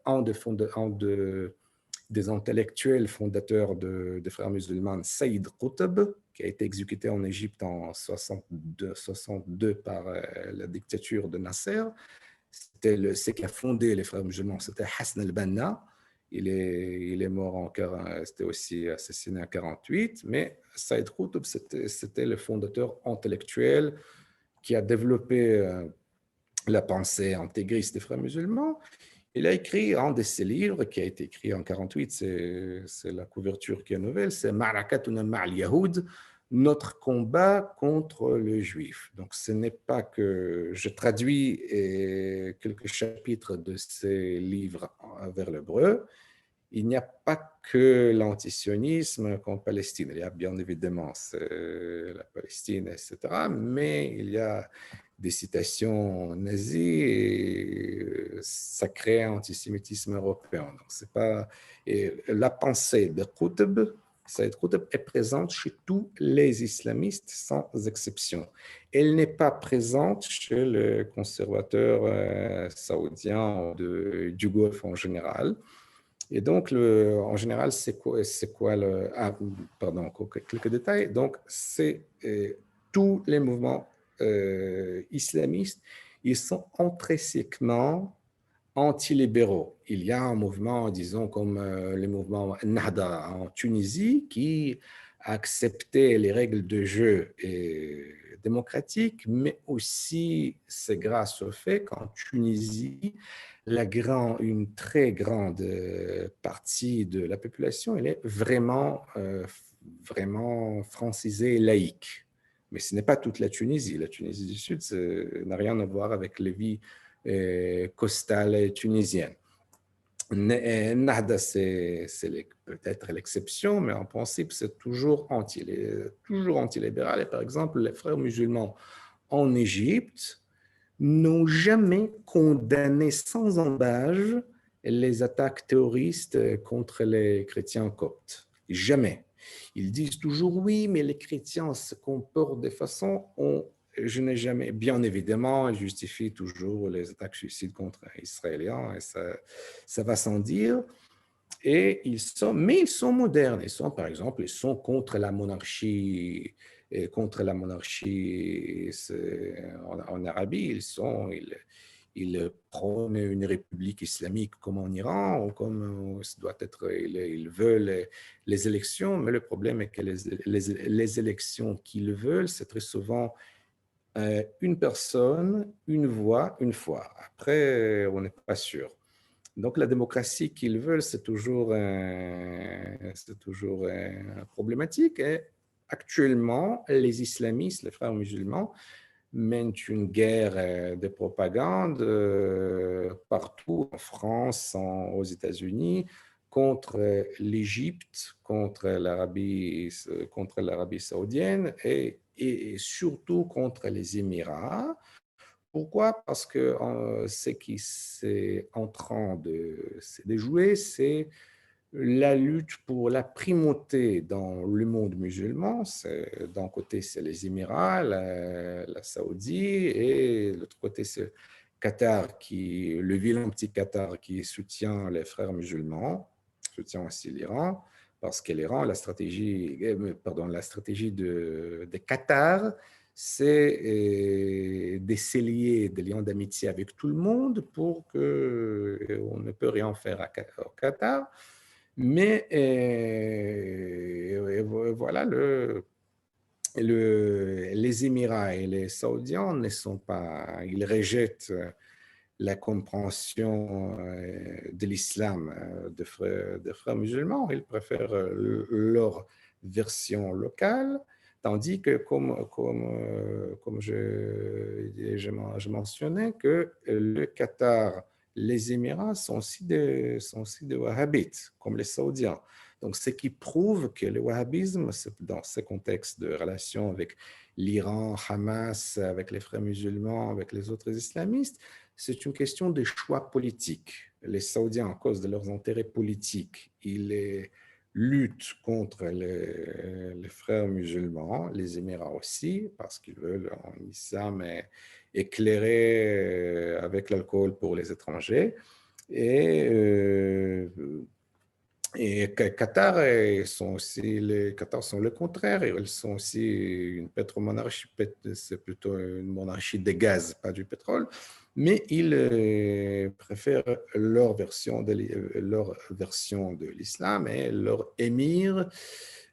des intellectuels fondateurs des frères musulmans, Saïd Qutb, qui a été exécuté en Égypte en 62 par la dictature de Nasser. C'est qui a fondé les frères musulmans, c'était Hassan al-Banna. Il est mort c'était aussi assassiné en 48, mais Saïd Qutb, c'était le fondateur intellectuel qui a développé la pensée intégriste des frères musulmans. Il a écrit un de ses livres qui a été écrit en 48, c'est la couverture qui est nouvelle, c'est Ma'rakatuna ma'al Yahoud, notre combat contre les Juifs. Donc ce n'est pas que je traduis quelques chapitres de ces livres vers l'hébreu. Il n'y a pas que l'antisionisme en Palestine. Il y a bien évidemment la Palestine, etc. Mais il y a des citations nazies et ça crée un antisémitisme européen. Donc, c'est pas, et la pensée de Qutb, Saïd Qutb, est présente chez tous les islamistes sans exception. Elle n'est pas présente chez les conservateurs saoudiens du Golfe en général. Et donc, en général, c'est quoi le... Ah, pardon, quelques détails. Donc, c'est tous les mouvements islamistes, ils sont intrinsèquement anti-libéraux. Il y a un mouvement, disons, comme le mouvement Nahda en Tunisie, qui a accepté les règles de jeu démocratiques, mais aussi c'est grâce au fait qu'en Tunisie, une très grande partie de la population, elle est vraiment francisée et laïque. Mais ce n'est pas toute la Tunisie. La Tunisie du Sud n'a rien à voir avec les vies costales tunisiennes. Nahda, c'est peut-être l'exception, mais en principe, c'est toujours anti-libéral. Et par exemple, les frères musulmans en Égypte n'ont jamais condamné sans embâche les attaques terroristes contre les chrétiens coptes. Jamais. Ils disent toujours oui, mais les chrétiens se comportent de façon... Je n'ai jamais... Bien évidemment, ils justifient toujours les attaques suicides contre les Israéliens, et ça va sans dire. Mais ils sont modernes. Par exemple, ils sont contre la monarchie... en Arabie, ils prônent une république islamique comme en Iran, ou comme ça doit être, ils veulent les élections, mais le problème est que les élections qu'ils veulent, c'est très souvent une personne, une voix, une foi. Après, on n'est pas sûr. Donc, la démocratie qu'ils veulent, c'est toujours problématique. Et actuellement, les islamistes, les frères musulmans, mènent une guerre de propagande partout, en France, aux États-Unis, contre l'Égypte, contre l'Arabie saoudienne et surtout contre les Émirats. Pourquoi? Parce que ce qui est en train de se déjouer, c'est la lutte pour la primauté dans le monde musulman. D'un côté, c'est les Émirats, la Saoudie, et de l'autre côté, c'est Qatar, le vilain petit Qatar qui soutient les frères musulmans, soutient aussi l'Iran, parce que l'Iran, la stratégie de Qatar, c'est d'essayer des liens d'amitié avec tout le monde pour qu'on ne peut rien faire au Qatar. Mais voilà, les Émirats et les Saoudiens ne sont pas, ils rejettent la compréhension de l'islam des frères musulmans. Ils préfèrent leur version locale, tandis que, comme je mentionnais, que le Qatar, les Émirats sont aussi des wahhabites, comme les Saoudiens. Donc, ce qui prouve que le wahhabisme, dans ce contexte de relation avec l'Iran, Hamas, avec les frères musulmans, avec les autres islamistes, c'est une question de choix politique. Les Saoudiens, à cause de leurs intérêts politiques, ils luttent contre les frères musulmans, les Émirats aussi, parce qu'ils veulent un islam éclairé avec l'alcool pour les étrangers. Et Qatar sont le contraire. Ils sont aussi une pétromonarchie, c'est plutôt une monarchie de gaz, pas du pétrole. Mais ils préfèrent leur version de l'islam et leur émir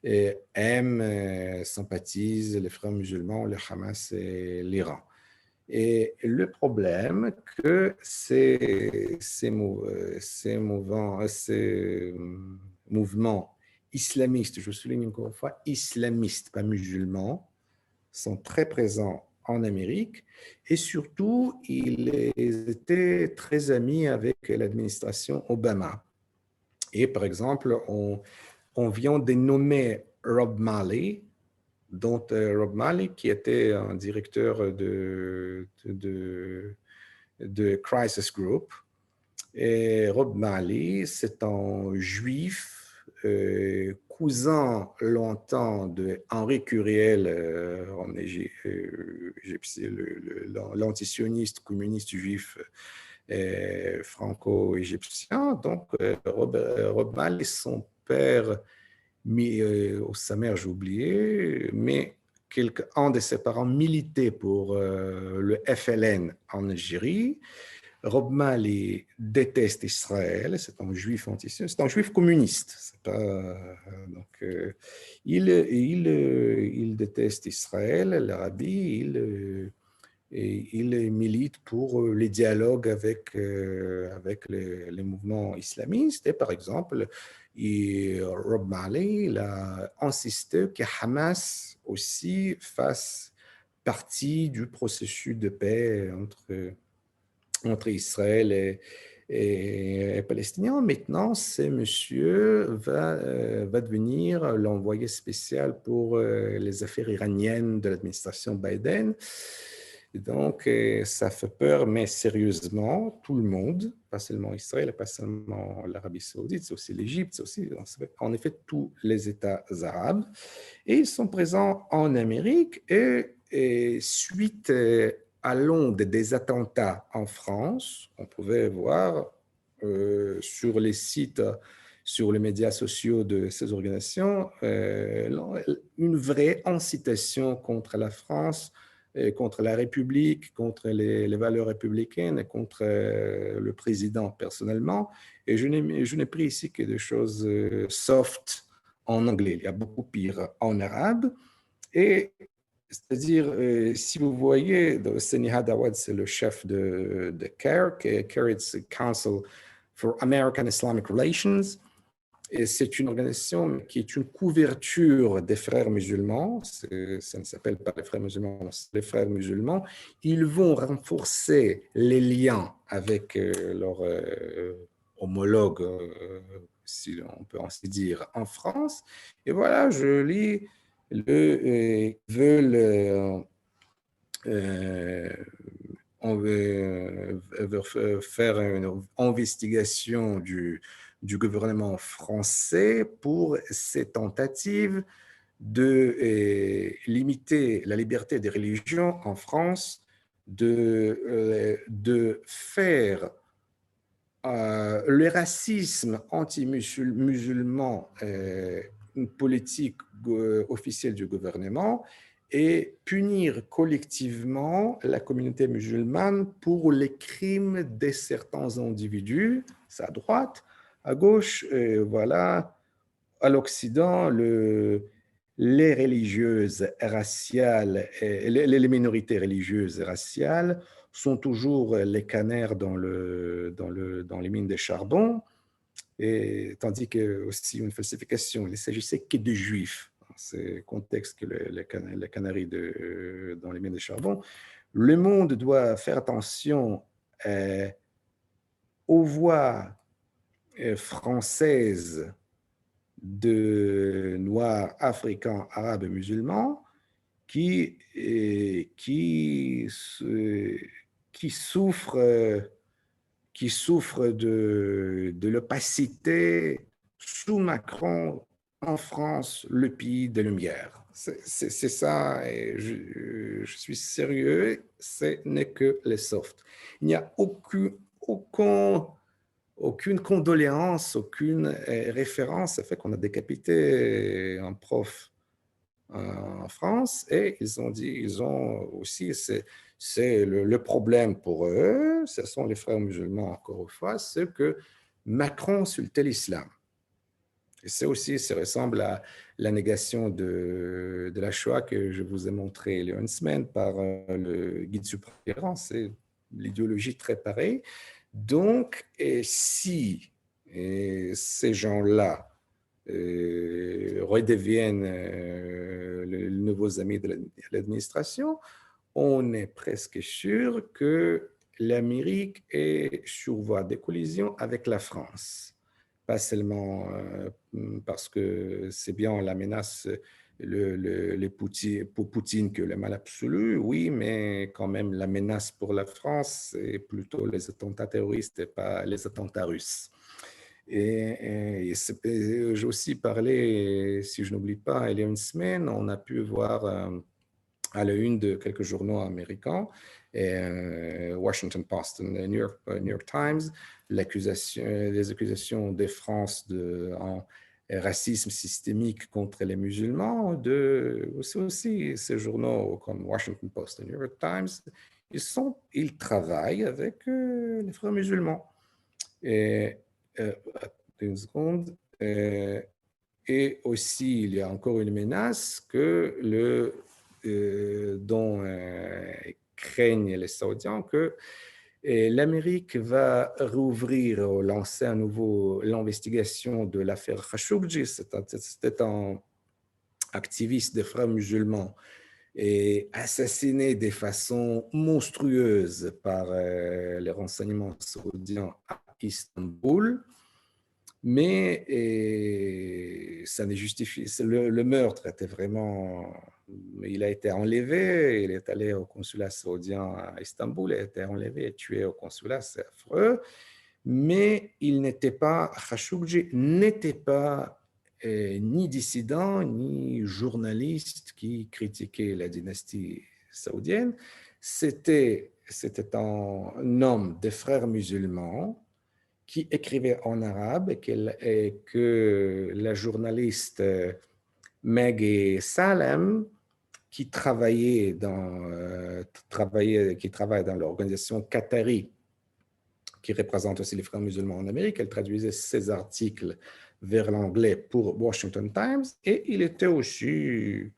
aime, sympathise les frères musulmans, le Hamas et l'Iran. Et le problème que ces mouvements islamistes, je souligne encore une fois, islamistes, pas musulmans, sont très présents en Amérique et surtout, ils étaient très amis avec l'administration Obama. Et par exemple, on vient de nommer Rob Malley, dont Rob Malley, qui était un directeur de Crisis Group. Et Rob Malley, c'est un juif, cousin longtemps de Henri Curiel, l'antisioniste communiste juif franco-égyptien. Donc, Rob Malley, son père, sa mère, j'ai oublié, mais un de ses parents militait pour le FLN en Algérie. Rob Malley déteste Israël, c'est un juif antisioniste, c'est un juif communiste. C'est pas, donc, il déteste Israël, l'Arabie, il milite pour les dialogues avec les mouvements islamistes. Et par exemple, Rob Malley a insisté que Hamas aussi fasse partie du processus de paix entre Israël et les Palestiniens. Maintenant, ce monsieur va devenir l'envoyé spécial pour les affaires iraniennes de l'administration Biden. Et donc, ça fait peur, mais sérieusement, tout le monde, pas seulement Israël, pas seulement l'Arabie saoudite, c'est aussi l'Égypte, c'est aussi, en effet, tous les États arabes. Et ils sont présents en Amérique et suite à l'onde des attentats en France, on pouvait voir sur les sites, sur les médias sociaux de ces organisations, une vraie incitation contre la France, contre la République, contre les valeurs républicaines et contre le président personnellement. Et je n'ai pris ici que des choses soft en anglais. Il y a beaucoup pire en arabe. Et c'est-à-dire, si vous voyez, Seni Hadawad, c'est le chef de CAIR, CAIR, c'est Council for American Islamic Relations. Et c'est une organisation qui est une couverture des frères musulmans. Ça ne s'appelle pas les frères musulmans, c'est les frères musulmans. Ils vont renforcer les liens avec leurs homologues, si on peut ainsi dire, en France. Et voilà, je lis, veulent on veut faire une investigation du gouvernement français pour ces tentatives de limiter la liberté des religions en France de faire le racisme anti-musulman une politique officielle du gouvernement et punir collectivement la communauté musulmane pour les crimes de certains individus, c'est à droite, à gauche, voilà, à l'Occident, les religieuses raciales, les minorités religieuses et raciales sont toujours les canards dans les mines de charbon, et, tandis que aussi une falsification, il ne s'agissait que de juifs. C'est le contexte que les canaries dans les mines de charbon. Le monde doit faire attention aux voix françaises de Noirs, Africains, Arabes et musulmans qui souffrent de l'opacité sous Macron en France, le pays des Lumières. C'est ça, et je suis sérieux, ce n'est que les softs. Il n'y a aucune condoléance, aucune référence au fait qu'on a décapité un prof en France, et ils ont aussi, c'est le problème pour eux, ce sont les frères musulmans encore une fois, c'est que Macron insultait l'islam. Et c'est aussi, ça ressemble à la négation de la Shoah que je vous ai montré il y a une semaine par le guide suprême, c'est l'idéologie très pareille. Donc, si ces gens-là redeviennent les nouveaux amis de l'administration, on est presque sûr que l'Amérique est sur voie de collision avec la France. Pas seulement parce que c'est bien la menace pour Poutine que le mal absolu, oui, mais quand même la menace pour la France, c'est plutôt les attentats terroristes et pas les attentats russes. Et j'ai aussi parlé, si je n'oublie pas, il y a une semaine, on a pu voir à la une de quelques journaux américains, Washington Post et New York Times, les accusations de France en racisme systémique contre les musulmans, aussi ces journaux comme Washington Post et New York Times, ils travaillent avec les frères musulmans. Une seconde. Et aussi, il y a encore une menace dont craignent les Saoudiens, que l'Amérique va rouvrir ou lancer à nouveau l'investigation de l'affaire Khashoggi. C'était un activiste des frères musulmans et assassiné de façon monstrueuse par les renseignements saoudiens à Istanbul. Mais ça n'est justifié. Le meurtre était vraiment... Il a été enlevé, il est allé au consulat saoudien à Istanbul, il a été enlevé et tué au consulat, c'est affreux. Mais Khashoggi n'était pas ni dissident, ni journaliste qui critiquait la dynastie saoudienne. C'était un homme des frères musulmans qui écrivait en arabe et que la journaliste Maggie Salem, qui travaille dans l'organisation Qatari, qui représente aussi les frères musulmans en Amérique, elle traduisait ses articles vers l'anglais pour Washington Times, et il était aussi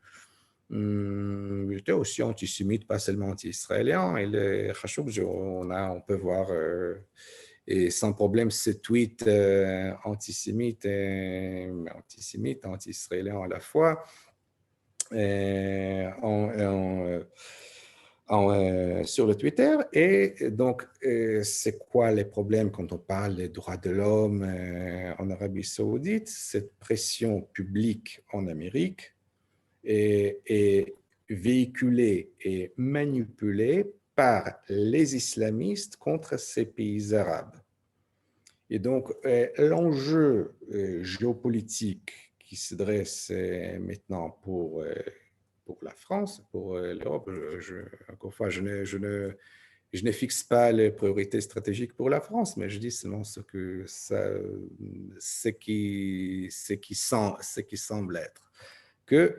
antisémite, pas seulement anti-israélien. Et le Khashoggi, on peut voir... et sans problème, ce tweet antisémite, anti-israélien à la fois, sur le Twitter. Et donc, c'est quoi les problèmes quand on parle des droits de l'homme en Arabie Saoudite? Cette pression publique en Amérique est véhiculée et manipulée par les islamistes contre ces pays arabes. Et donc, l'enjeu géopolitique qui se dresse maintenant pour pour la France, pour l'Europe. Encore une fois, je ne fixe pas les priorités stratégiques pour la France, mais je dis seulement ce qui semble être.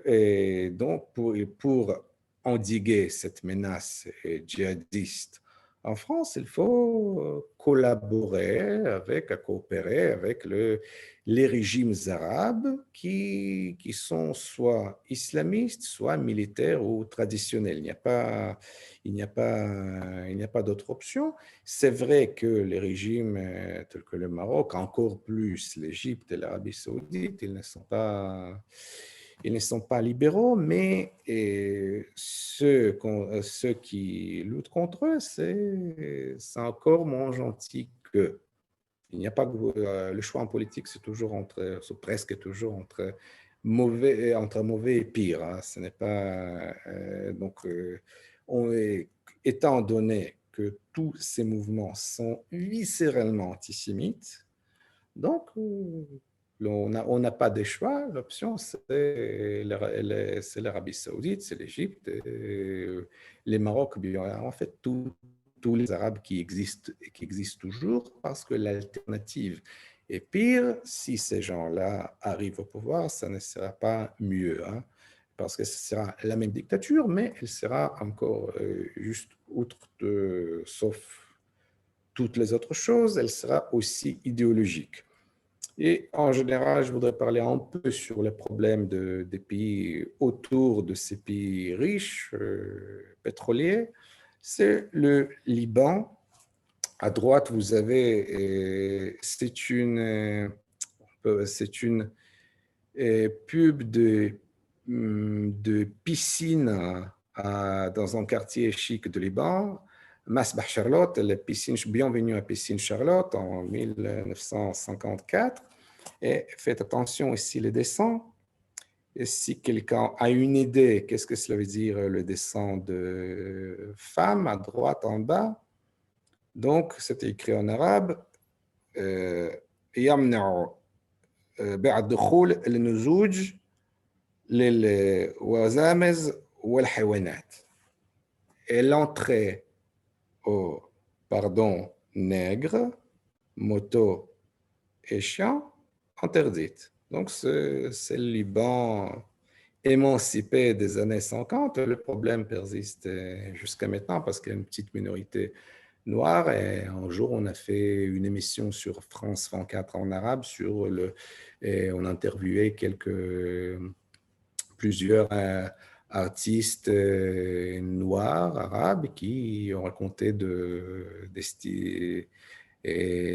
Et donc, pour endiguer cette menace djihadiste en France, il faut coopérer avec les régimes arabes qui sont soit islamistes, soit militaires ou traditionnels. Il n'y a pas d'autre option. C'est vrai que les régimes tels que le Maroc, encore plus l'Égypte et l'Arabie saoudite, ils ne sont pas libéraux, mais ceux qui luttent contre eux, c'est encore moins gentil qu'eux. Il n'y a pas le choix en politique, c'est presque toujours entre mauvais et pire. Hein. Ce n'est pas étant donné que tous ces mouvements sont viscéralement antisémites, donc on n'a pas de choix. L'option, c'est l'Arabie saoudite, c'est l'Égypte, les Maroc, en fait, tous les Arabes qui existent toujours, parce que l'alternative est pire. Si ces gens-là arrivent au pouvoir, ça ne sera pas mieux, hein, parce que ce sera la même dictature, mais elle sera encore juste sauf toutes les autres choses, elle sera aussi idéologique. Et en général, je voudrais parler un peu sur les problèmes des pays autour de ces pays riches, pétroliers. C'est le Liban. À droite, vous avez, c'est une pub de piscine dans un quartier chic de Liban. Masbah Charlotte, la piscine, bienvenue à Piscine Charlotte en 1954. Et faites attention ici les dessins. Et si quelqu'un a une idée, qu'est-ce que cela veut dire le dessin de femme à droite en bas? Donc, c'est écrit en arabe. يمنع بيع الدخول للنزوج للوزامز والحيوانات. Et l'entrée nègres, motos et chiens interdite. Donc, c'est le Liban émancipé des années 50. Le problème persiste jusqu'à maintenant parce qu'il y a une petite minorité noire. Et un jour, on a fait une émission sur France 24 en arabe et on a interviewé plusieurs artistes noirs, arabes, qui ont raconté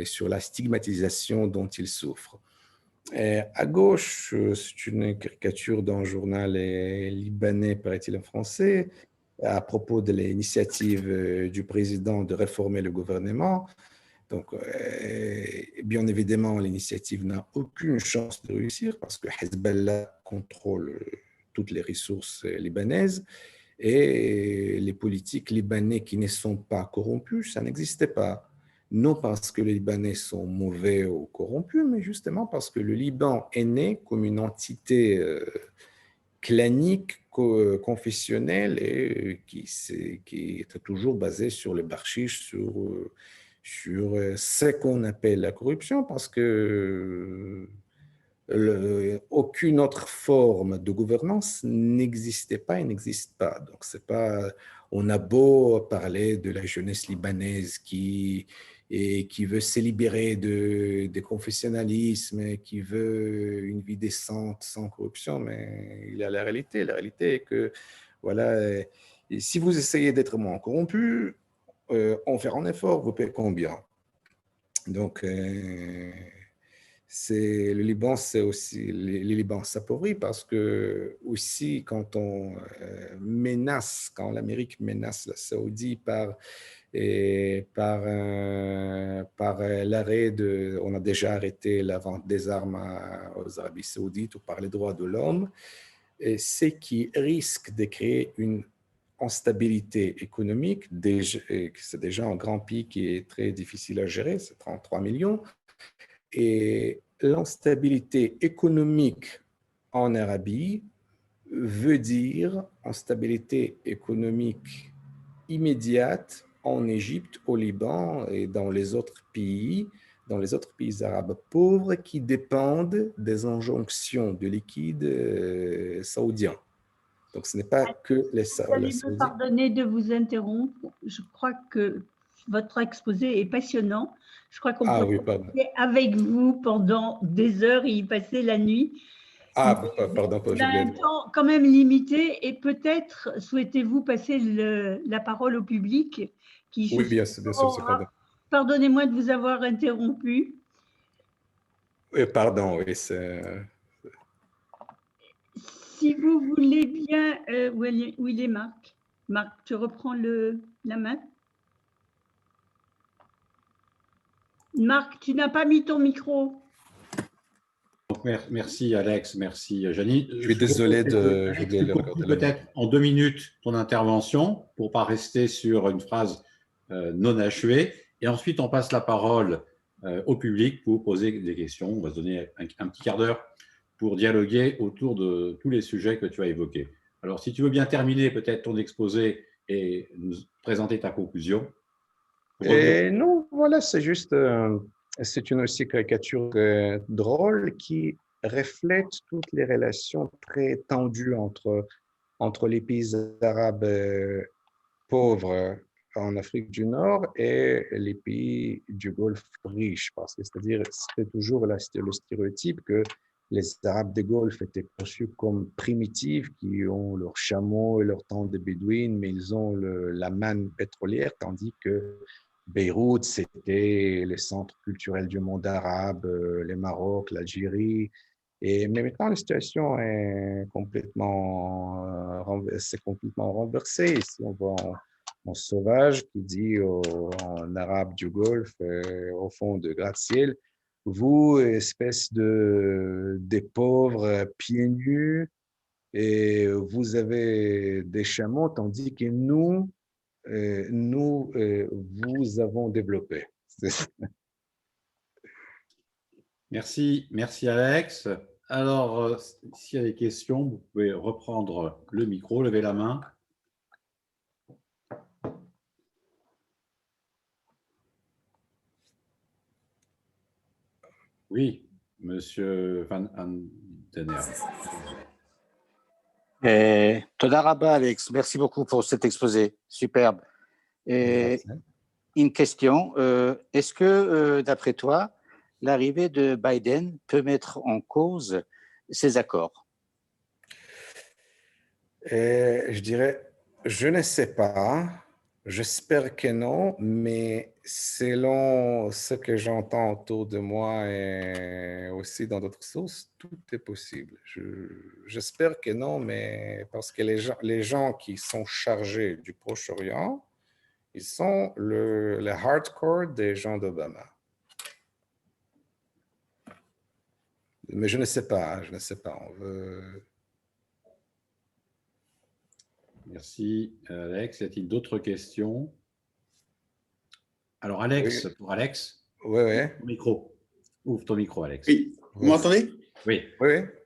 sur la stigmatisation dont ils souffrent. Et à gauche, c'est une caricature d'un journal libanais, paraît-il en français, à propos de l'initiative du président de réformer le gouvernement. Donc, bien évidemment, l'initiative n'a aucune chance de réussir parce que Hezbollah contrôle toutes les ressources libanaises et les politiques libanais qui ne sont pas corrompus, ça n'existait pas. Non parce que les Libanais sont mauvais ou corrompus, mais justement parce que le Liban est né comme une entité clanique, confessionnelle et qui était toujours basée sur le barshish, sur ce qu'on appelle la corruption, parce que aucune autre forme de gouvernance n'existait pas et n'existe pas. Donc, c'est pas, on a beau parler de la jeunesse libanaise qui veut se libérer de confessionnalisme, qui veut une vie décente sans corruption, mais il y a la réalité. La réalité est que, voilà, si vous essayez d'être moins corrompu, on fait un effort, vous payez combien? Donc, le Liban, c'est aussi, les Liban s'appauvrit parce que aussi quand quand l'Amérique menace la Saoudie par l'arrêt on a déjà arrêté la vente des armes aux Arabies Saoudites ou par les droits de l'homme, c'est qui risque de créer une instabilité économique. C'est déjà un grand pays qui est très difficile à gérer, c'est 33 millions. Et l'instabilité économique en Arabie veut dire instabilité économique immédiate en Égypte, au Liban et dans les autres pays arabes pauvres qui dépendent des injonctions de liquide saoudiens. Donc, ce n'est pas que les
Vous allez me
Saoudiens.
pardonner de vous interrompre. Je crois que votre exposé est passionnant. Je crois qu'on
Ah
pourrait
oui, pardon.
rester avec vous pendant des heures et y passer la nuit.
Ah, pardon,
On
j'ai
a
oublié.
un temps quand même limité et peut-être souhaitez-vous passer la parole au public qui,
Oui, bien sûr, c'est pardon.
Pardonnez-moi de vous avoir interrompu.
Oui, pardon, oui, c'est...
Si vous voulez bien, où il est Marc? Marc, tu reprends la main. Marc, tu n'as pas mis ton micro.
Donc, merci Alex, merci Janine.
Je suis désolé de...
Alex, tu conclus peut-être en 2 minutes ton intervention pour ne pas rester sur une phrase non achevée. Et ensuite, on passe la parole au public pour poser des questions. On va se donner un petit quart d'heure pour dialoguer autour de tous les sujets que tu as évoqués. Alors, si tu veux bien terminer peut-être ton exposé et nous présenter ta conclusion.
Non, voilà, c'est juste, c'est une aussi caricature drôle qui reflète toutes les relations très tendues entre les pays arabes pauvres en Afrique du Nord et les pays du Golfe riches, parce que c'est-à-dire c'était toujours le stéréotype que les Arabes des Golfe étaient perçus comme primitifs, qui ont leurs chameaux et leurs tentes de bédouines, mais ils ont la manne pétrolière, tandis que Beyrouth, c'était le centre culturel du monde arabe, le Maroc, l'Algérie. Mais maintenant, la situation est complètement renversée. Ici, on voit un sauvage qui dit en arabe du Golfe, au fond de gratte-ciel, vous, espèce des pauvres pieds nus, et vous avez des chameaux, tandis que nous, vous avons développé.
Merci Alex. Alors, s'il y a des questions, vous pouvez reprendre le micro, lever la main. Oui, Monsieur Van Andener.
Toda Rabba, Alex, merci beaucoup pour cet exposé, superbe. Et une question, est-ce que, d'après toi, l'arrivée de Biden peut mettre en cause ces accords?
Je dirais, je ne sais pas, j'espère que non, mais selon ce que j'entends autour de moi et aussi dans d'autres sources, tout est possible. J'espère que non, mais parce que les gens qui sont chargés du Proche-Orient, ils sont le hardcore des gens d'Obama. Mais je ne sais pas, je ne sais pas.
Merci Alex. Y a-t-il d'autres questions? Alors Alex,
oui.
pour Alex,
oui.
Ouvre ton micro, Alex.
Oui, vous m'entendez?
Oui.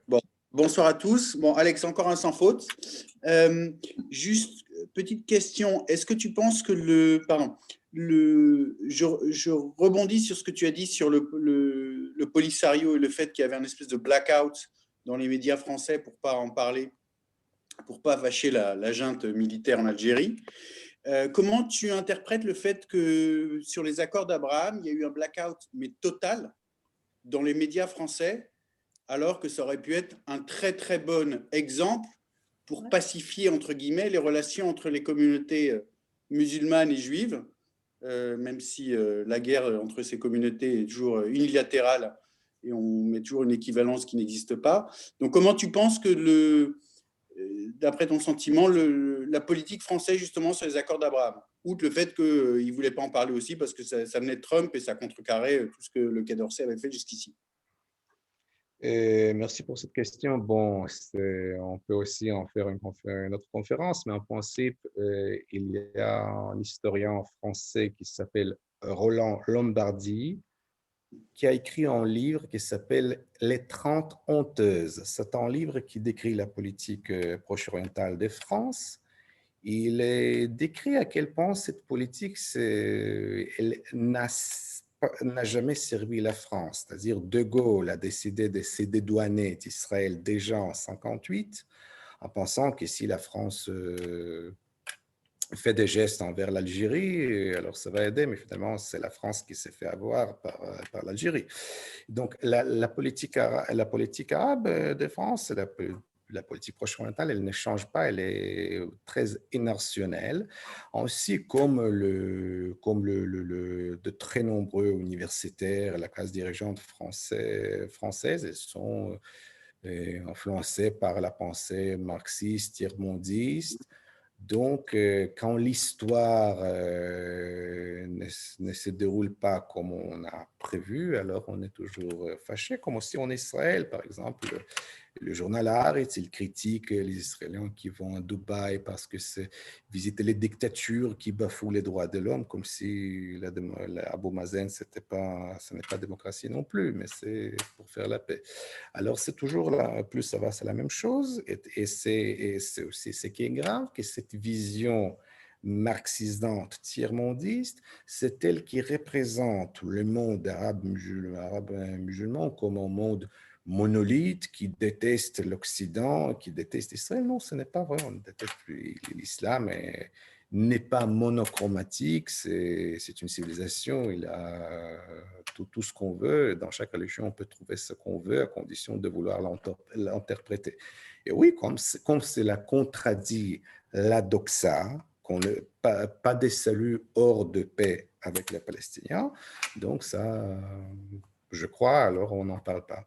Bon, bonsoir à tous. Bon, Alex, encore un sans faute. Juste petite question. Est-ce que tu penses que je rebondis sur ce que tu as dit sur le Polisario et le fait qu'il y avait un espèce de blackout dans les médias français pour pas en parler, pour pas vacher la junte militaire en Algérie. Comment tu interprètes le fait que sur les accords d'Abraham, il y a eu un blackout, mais total, dans les médias français, alors que ça aurait pu être un très très bon exemple pour pacifier, entre guillemets, les relations entre les communautés musulmanes et juives, même si la guerre entre ces communautés est toujours unilatérale et on met toujours une équivalence qui n'existe pas. Donc comment tu penses que, d'après ton sentiment, la politique française justement sur les accords d'Abraham, outre le fait qu'il ne voulait pas en parler aussi parce que ça venait de Trump et ça contrecarrait tout ce que le Quai d'Orsay avait fait jusqu'ici?
Merci pour cette question. Bon, on peut aussi en faire une autre conférence, mais en principe, il y a un historien français qui s'appelle Roland Lombardi, qui a écrit un livre qui s'appelle « Les 30 honteuses ». C'est un livre qui décrit la politique proche-orientale de France. Il est décrit à quel point cette politique elle n'a jamais servi la France. C'est-à-dire De Gaulle a décidé de se dédouaner d'Israël déjà en 1958, en pensant que si la France fait des gestes envers l'Algérie, alors ça va aider, mais finalement, c'est la France qui s'est fait avoir par l'Algérie. Donc, la politique arabe de France, la politique proche-orientale, elle ne change pas, elle est très inertionnelle. Aussi, comme de très nombreux universitaires, la classe dirigeante française, elles sont influencées par la pensée marxiste, tiers-mondiste. Donc, quand l'histoire ne se déroule pas comme on a prévu, alors on est toujours fâché, comme aussi en Israël, par exemple. Le journal Haaretz, il critique les Israéliens qui vont à Dubaï parce que c'est visiter les dictatures qui bafouent les droits de l'homme, comme si Abou Mazen, ce n'est pas démocratie non plus, mais c'est pour faire la paix. Alors, c'est toujours là, plus ça va, c'est la même chose. Et c'est aussi ce qui est grave, que cette vision marxisante, tiers-mondiste, c'est elle qui représente le monde arabe musulman comme un monde monolithe qui déteste l'Occident, qui déteste Israël. Non, ce n'est pas vrai. On déteste l'islam n'est pas monochromatique, c'est une civilisation, il a tout ce qu'on veut. Dans chaque religion, on peut trouver ce qu'on veut à condition de vouloir l'interpréter. Et oui, comme cela contradit la doxa, pas de salut hors de paix avec les Palestiniens, donc ça, je crois, alors on n'en parle pas.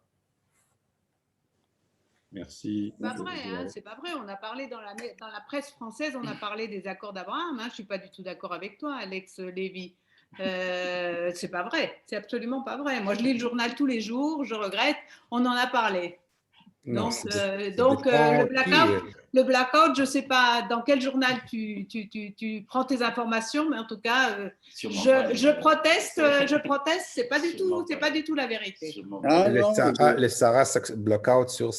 Merci.
C'est pas vrai, hein, c'est pas vrai. On a parlé dans la presse française, on a parlé des accords d'Abraham. Hein. Je suis pas du tout d'accord avec toi, Alex Lévy. C'est pas vrai, c'est absolument pas vrai. Moi, je lis le journal tous les jours, je regrette. On en a parlé.
Non,
Donc le blackout, je ne sais pas dans quel journal tu prends tes informations, mais en tout cas, je proteste, c'est pas du tout la vérité.
Les Sahara blackout sur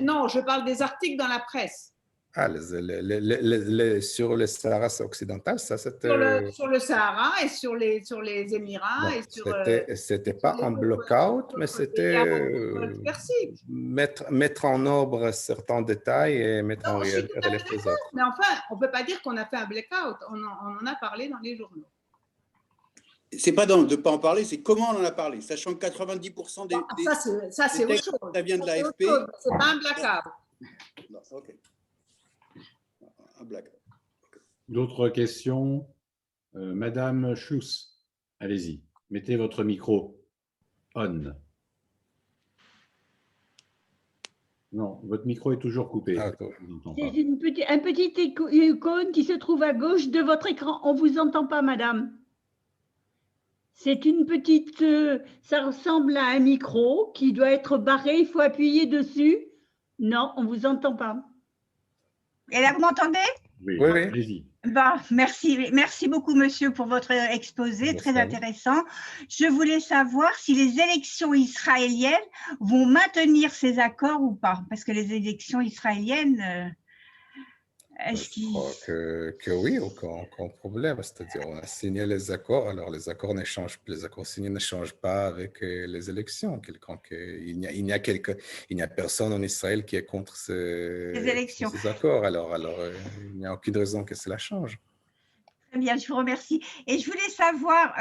non, je parle des articles dans la presse.
Ah, sur le Sahara occidental, ça c'était…
Sur le Sahara et sur les Émirats.
C'était pas un blockout, mais c'était mettre en ordre certains détails et mettre en relief les autres.
Mais enfin, on ne peut pas dire qu'on a fait un blackout, on en a parlé dans les journaux.
C'est pas de ne pas en parler, c'est comment on en a parlé, sachant que 90% des
ça c'est autre chose.
Ça vient de l'AFP.
C'est pas un blackout.
Non, ok.
D'autres questions? Madame Schuss, allez-y, mettez votre micro on. Non, votre micro est toujours coupé.
C'est un petit icône qui se trouve à gauche de votre écran. On ne vous entend pas, madame. C'est une petite… ça ressemble à un micro qui doit être barré. Il faut appuyer dessus. Non, on ne vous entend pas.
Et là, vous m'entendez?
Oui, allez-y.
Bon, merci beaucoup, monsieur, pour votre exposé, très intéressant. Je voulais savoir si les élections israéliennes vont maintenir ces accords ou pas, parce que les élections israéliennes,
je crois que oui, aucun problème. C'est-à-dire, on a signé les accords, alors les accords ne changent pas, les accords signés ne changent pas avec les élections. Il n'y a personne en Israël qui est contre ces accords, alors il n'y a aucune raison que cela change.
Très bien, je vous remercie. Et je voulais savoir,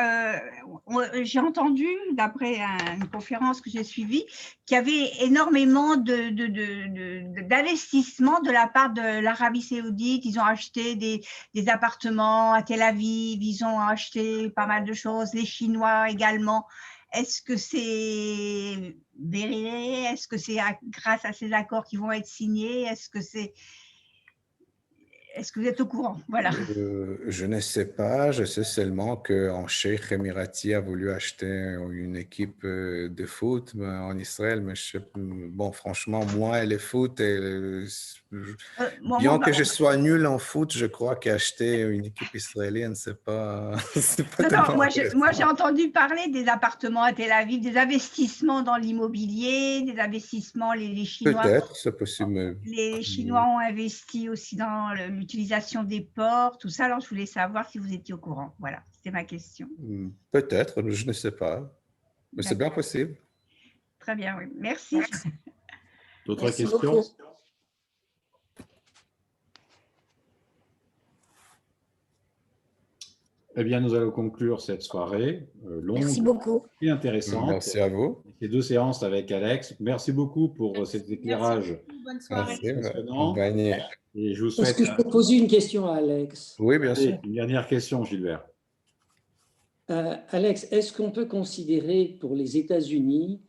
j'ai entendu, d'après une conférence que j'ai suivie, qu'il y avait énormément d'investissements de la part de l'Arabie Saoudite. Ils ont acheté des appartements à Tel Aviv, ils ont acheté pas mal de choses, les Chinois également. Est-ce que c'est vérifié? Est-ce que c'est grâce à ces accords qui vont être signés? Est-ce que c'est… est-ce que vous êtes au courant? Voilà.
Je ne sais pas, je sais seulement qu'un cheikh émirati a voulu acheter une équipe de foot en Israël, mais bon, franchement, moi et le foot, bien que je sois nul en foot, je crois qu'acheter une équipe israélienne, c'est pas, c'est pas
Non,
tellement
moi,
intéressant.
j'ai entendu parler des appartements à Tel Aviv, des investissements dans l'immobilier, des investissements, les Chinois.
Peut-être, c'est possible.
Les Chinois ont investi aussi dans l'utilisation des ports, tout ça. Alors, je voulais savoir si vous étiez au courant. Voilà, c'était ma question.
Peut-être, je ne sais pas. Mais c'est bien
D'accord.
possible.
Très bien, oui. Merci.
D'autres
Merci
questions?
beaucoup.
Eh bien, nous allons conclure cette soirée longue
Merci beaucoup.
et intéressante.
Merci à vous.
Ces 2 séances avec Alex. Merci beaucoup pour cet éclairage
Bonne soirée.
Merci.
passionnant.
Bonne nuit.
Et je vous
Est-ce
souhaite
que je peux poser une question à Alex?
Oui, bien sûr.
une dernière question, Gilbert.
Alex, est-ce qu'on peut considérer pour les États-Unis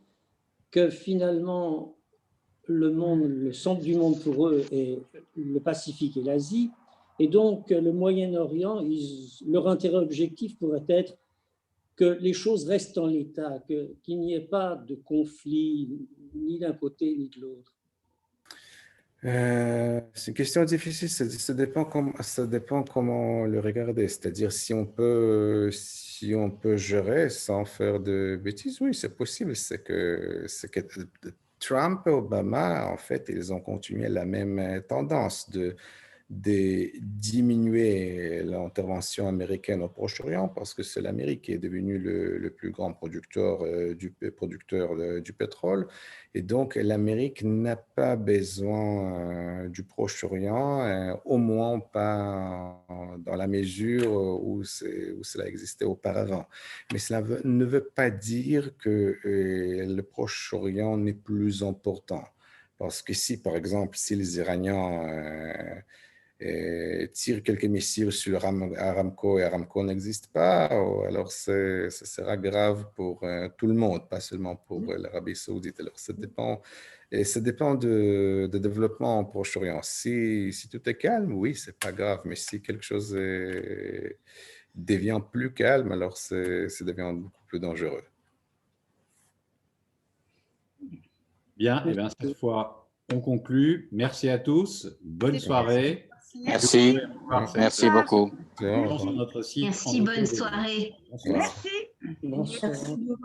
que finalement le monde, le centre du monde pour eux est le Pacifique et l'Asie, et donc le Moyen-Orient, leur intérêt objectif pourrait être que les choses restent en l'état, qu'il n'y ait pas de conflit ni d'un côté ni de l'autre?
C'est une question difficile, ça dépend comment le regarder. C'est-à-dire si on peut gérer sans faire de bêtises, oui, c'est possible. C'est que Trump et Obama, en fait, ils ont continué la même tendance de diminuer l'intervention américaine au Proche-Orient parce que c'est l'Amérique qui est devenue le plus grand producteur du pétrole. Et donc, l'Amérique n'a pas besoin du Proche-Orient, au moins pas dans la mesure où cela existait auparavant. Mais cela ne veut pas dire que le Proche-Orient n'est plus important. Parce que si, par exemple, si les Iraniens tirent quelques missiles sur Aramco et Aramco n'existe pas, alors ce sera grave pour tout le monde, pas seulement pour l'Arabie Saoudite. Alors ça dépend de développement au Proche-Orient. Si tout est calme, oui, c'est pas grave, mais si quelque chose devient plus calme, alors ça devient beaucoup plus dangereux.
Bien, et bien cette fois, on conclut. Merci à tous. Bonne soirée.
Merci. Merci beaucoup.
Sur notre site.
Merci, bonne soirée.
Bonsoir.
Merci.
Bonsoir.
Merci beaucoup.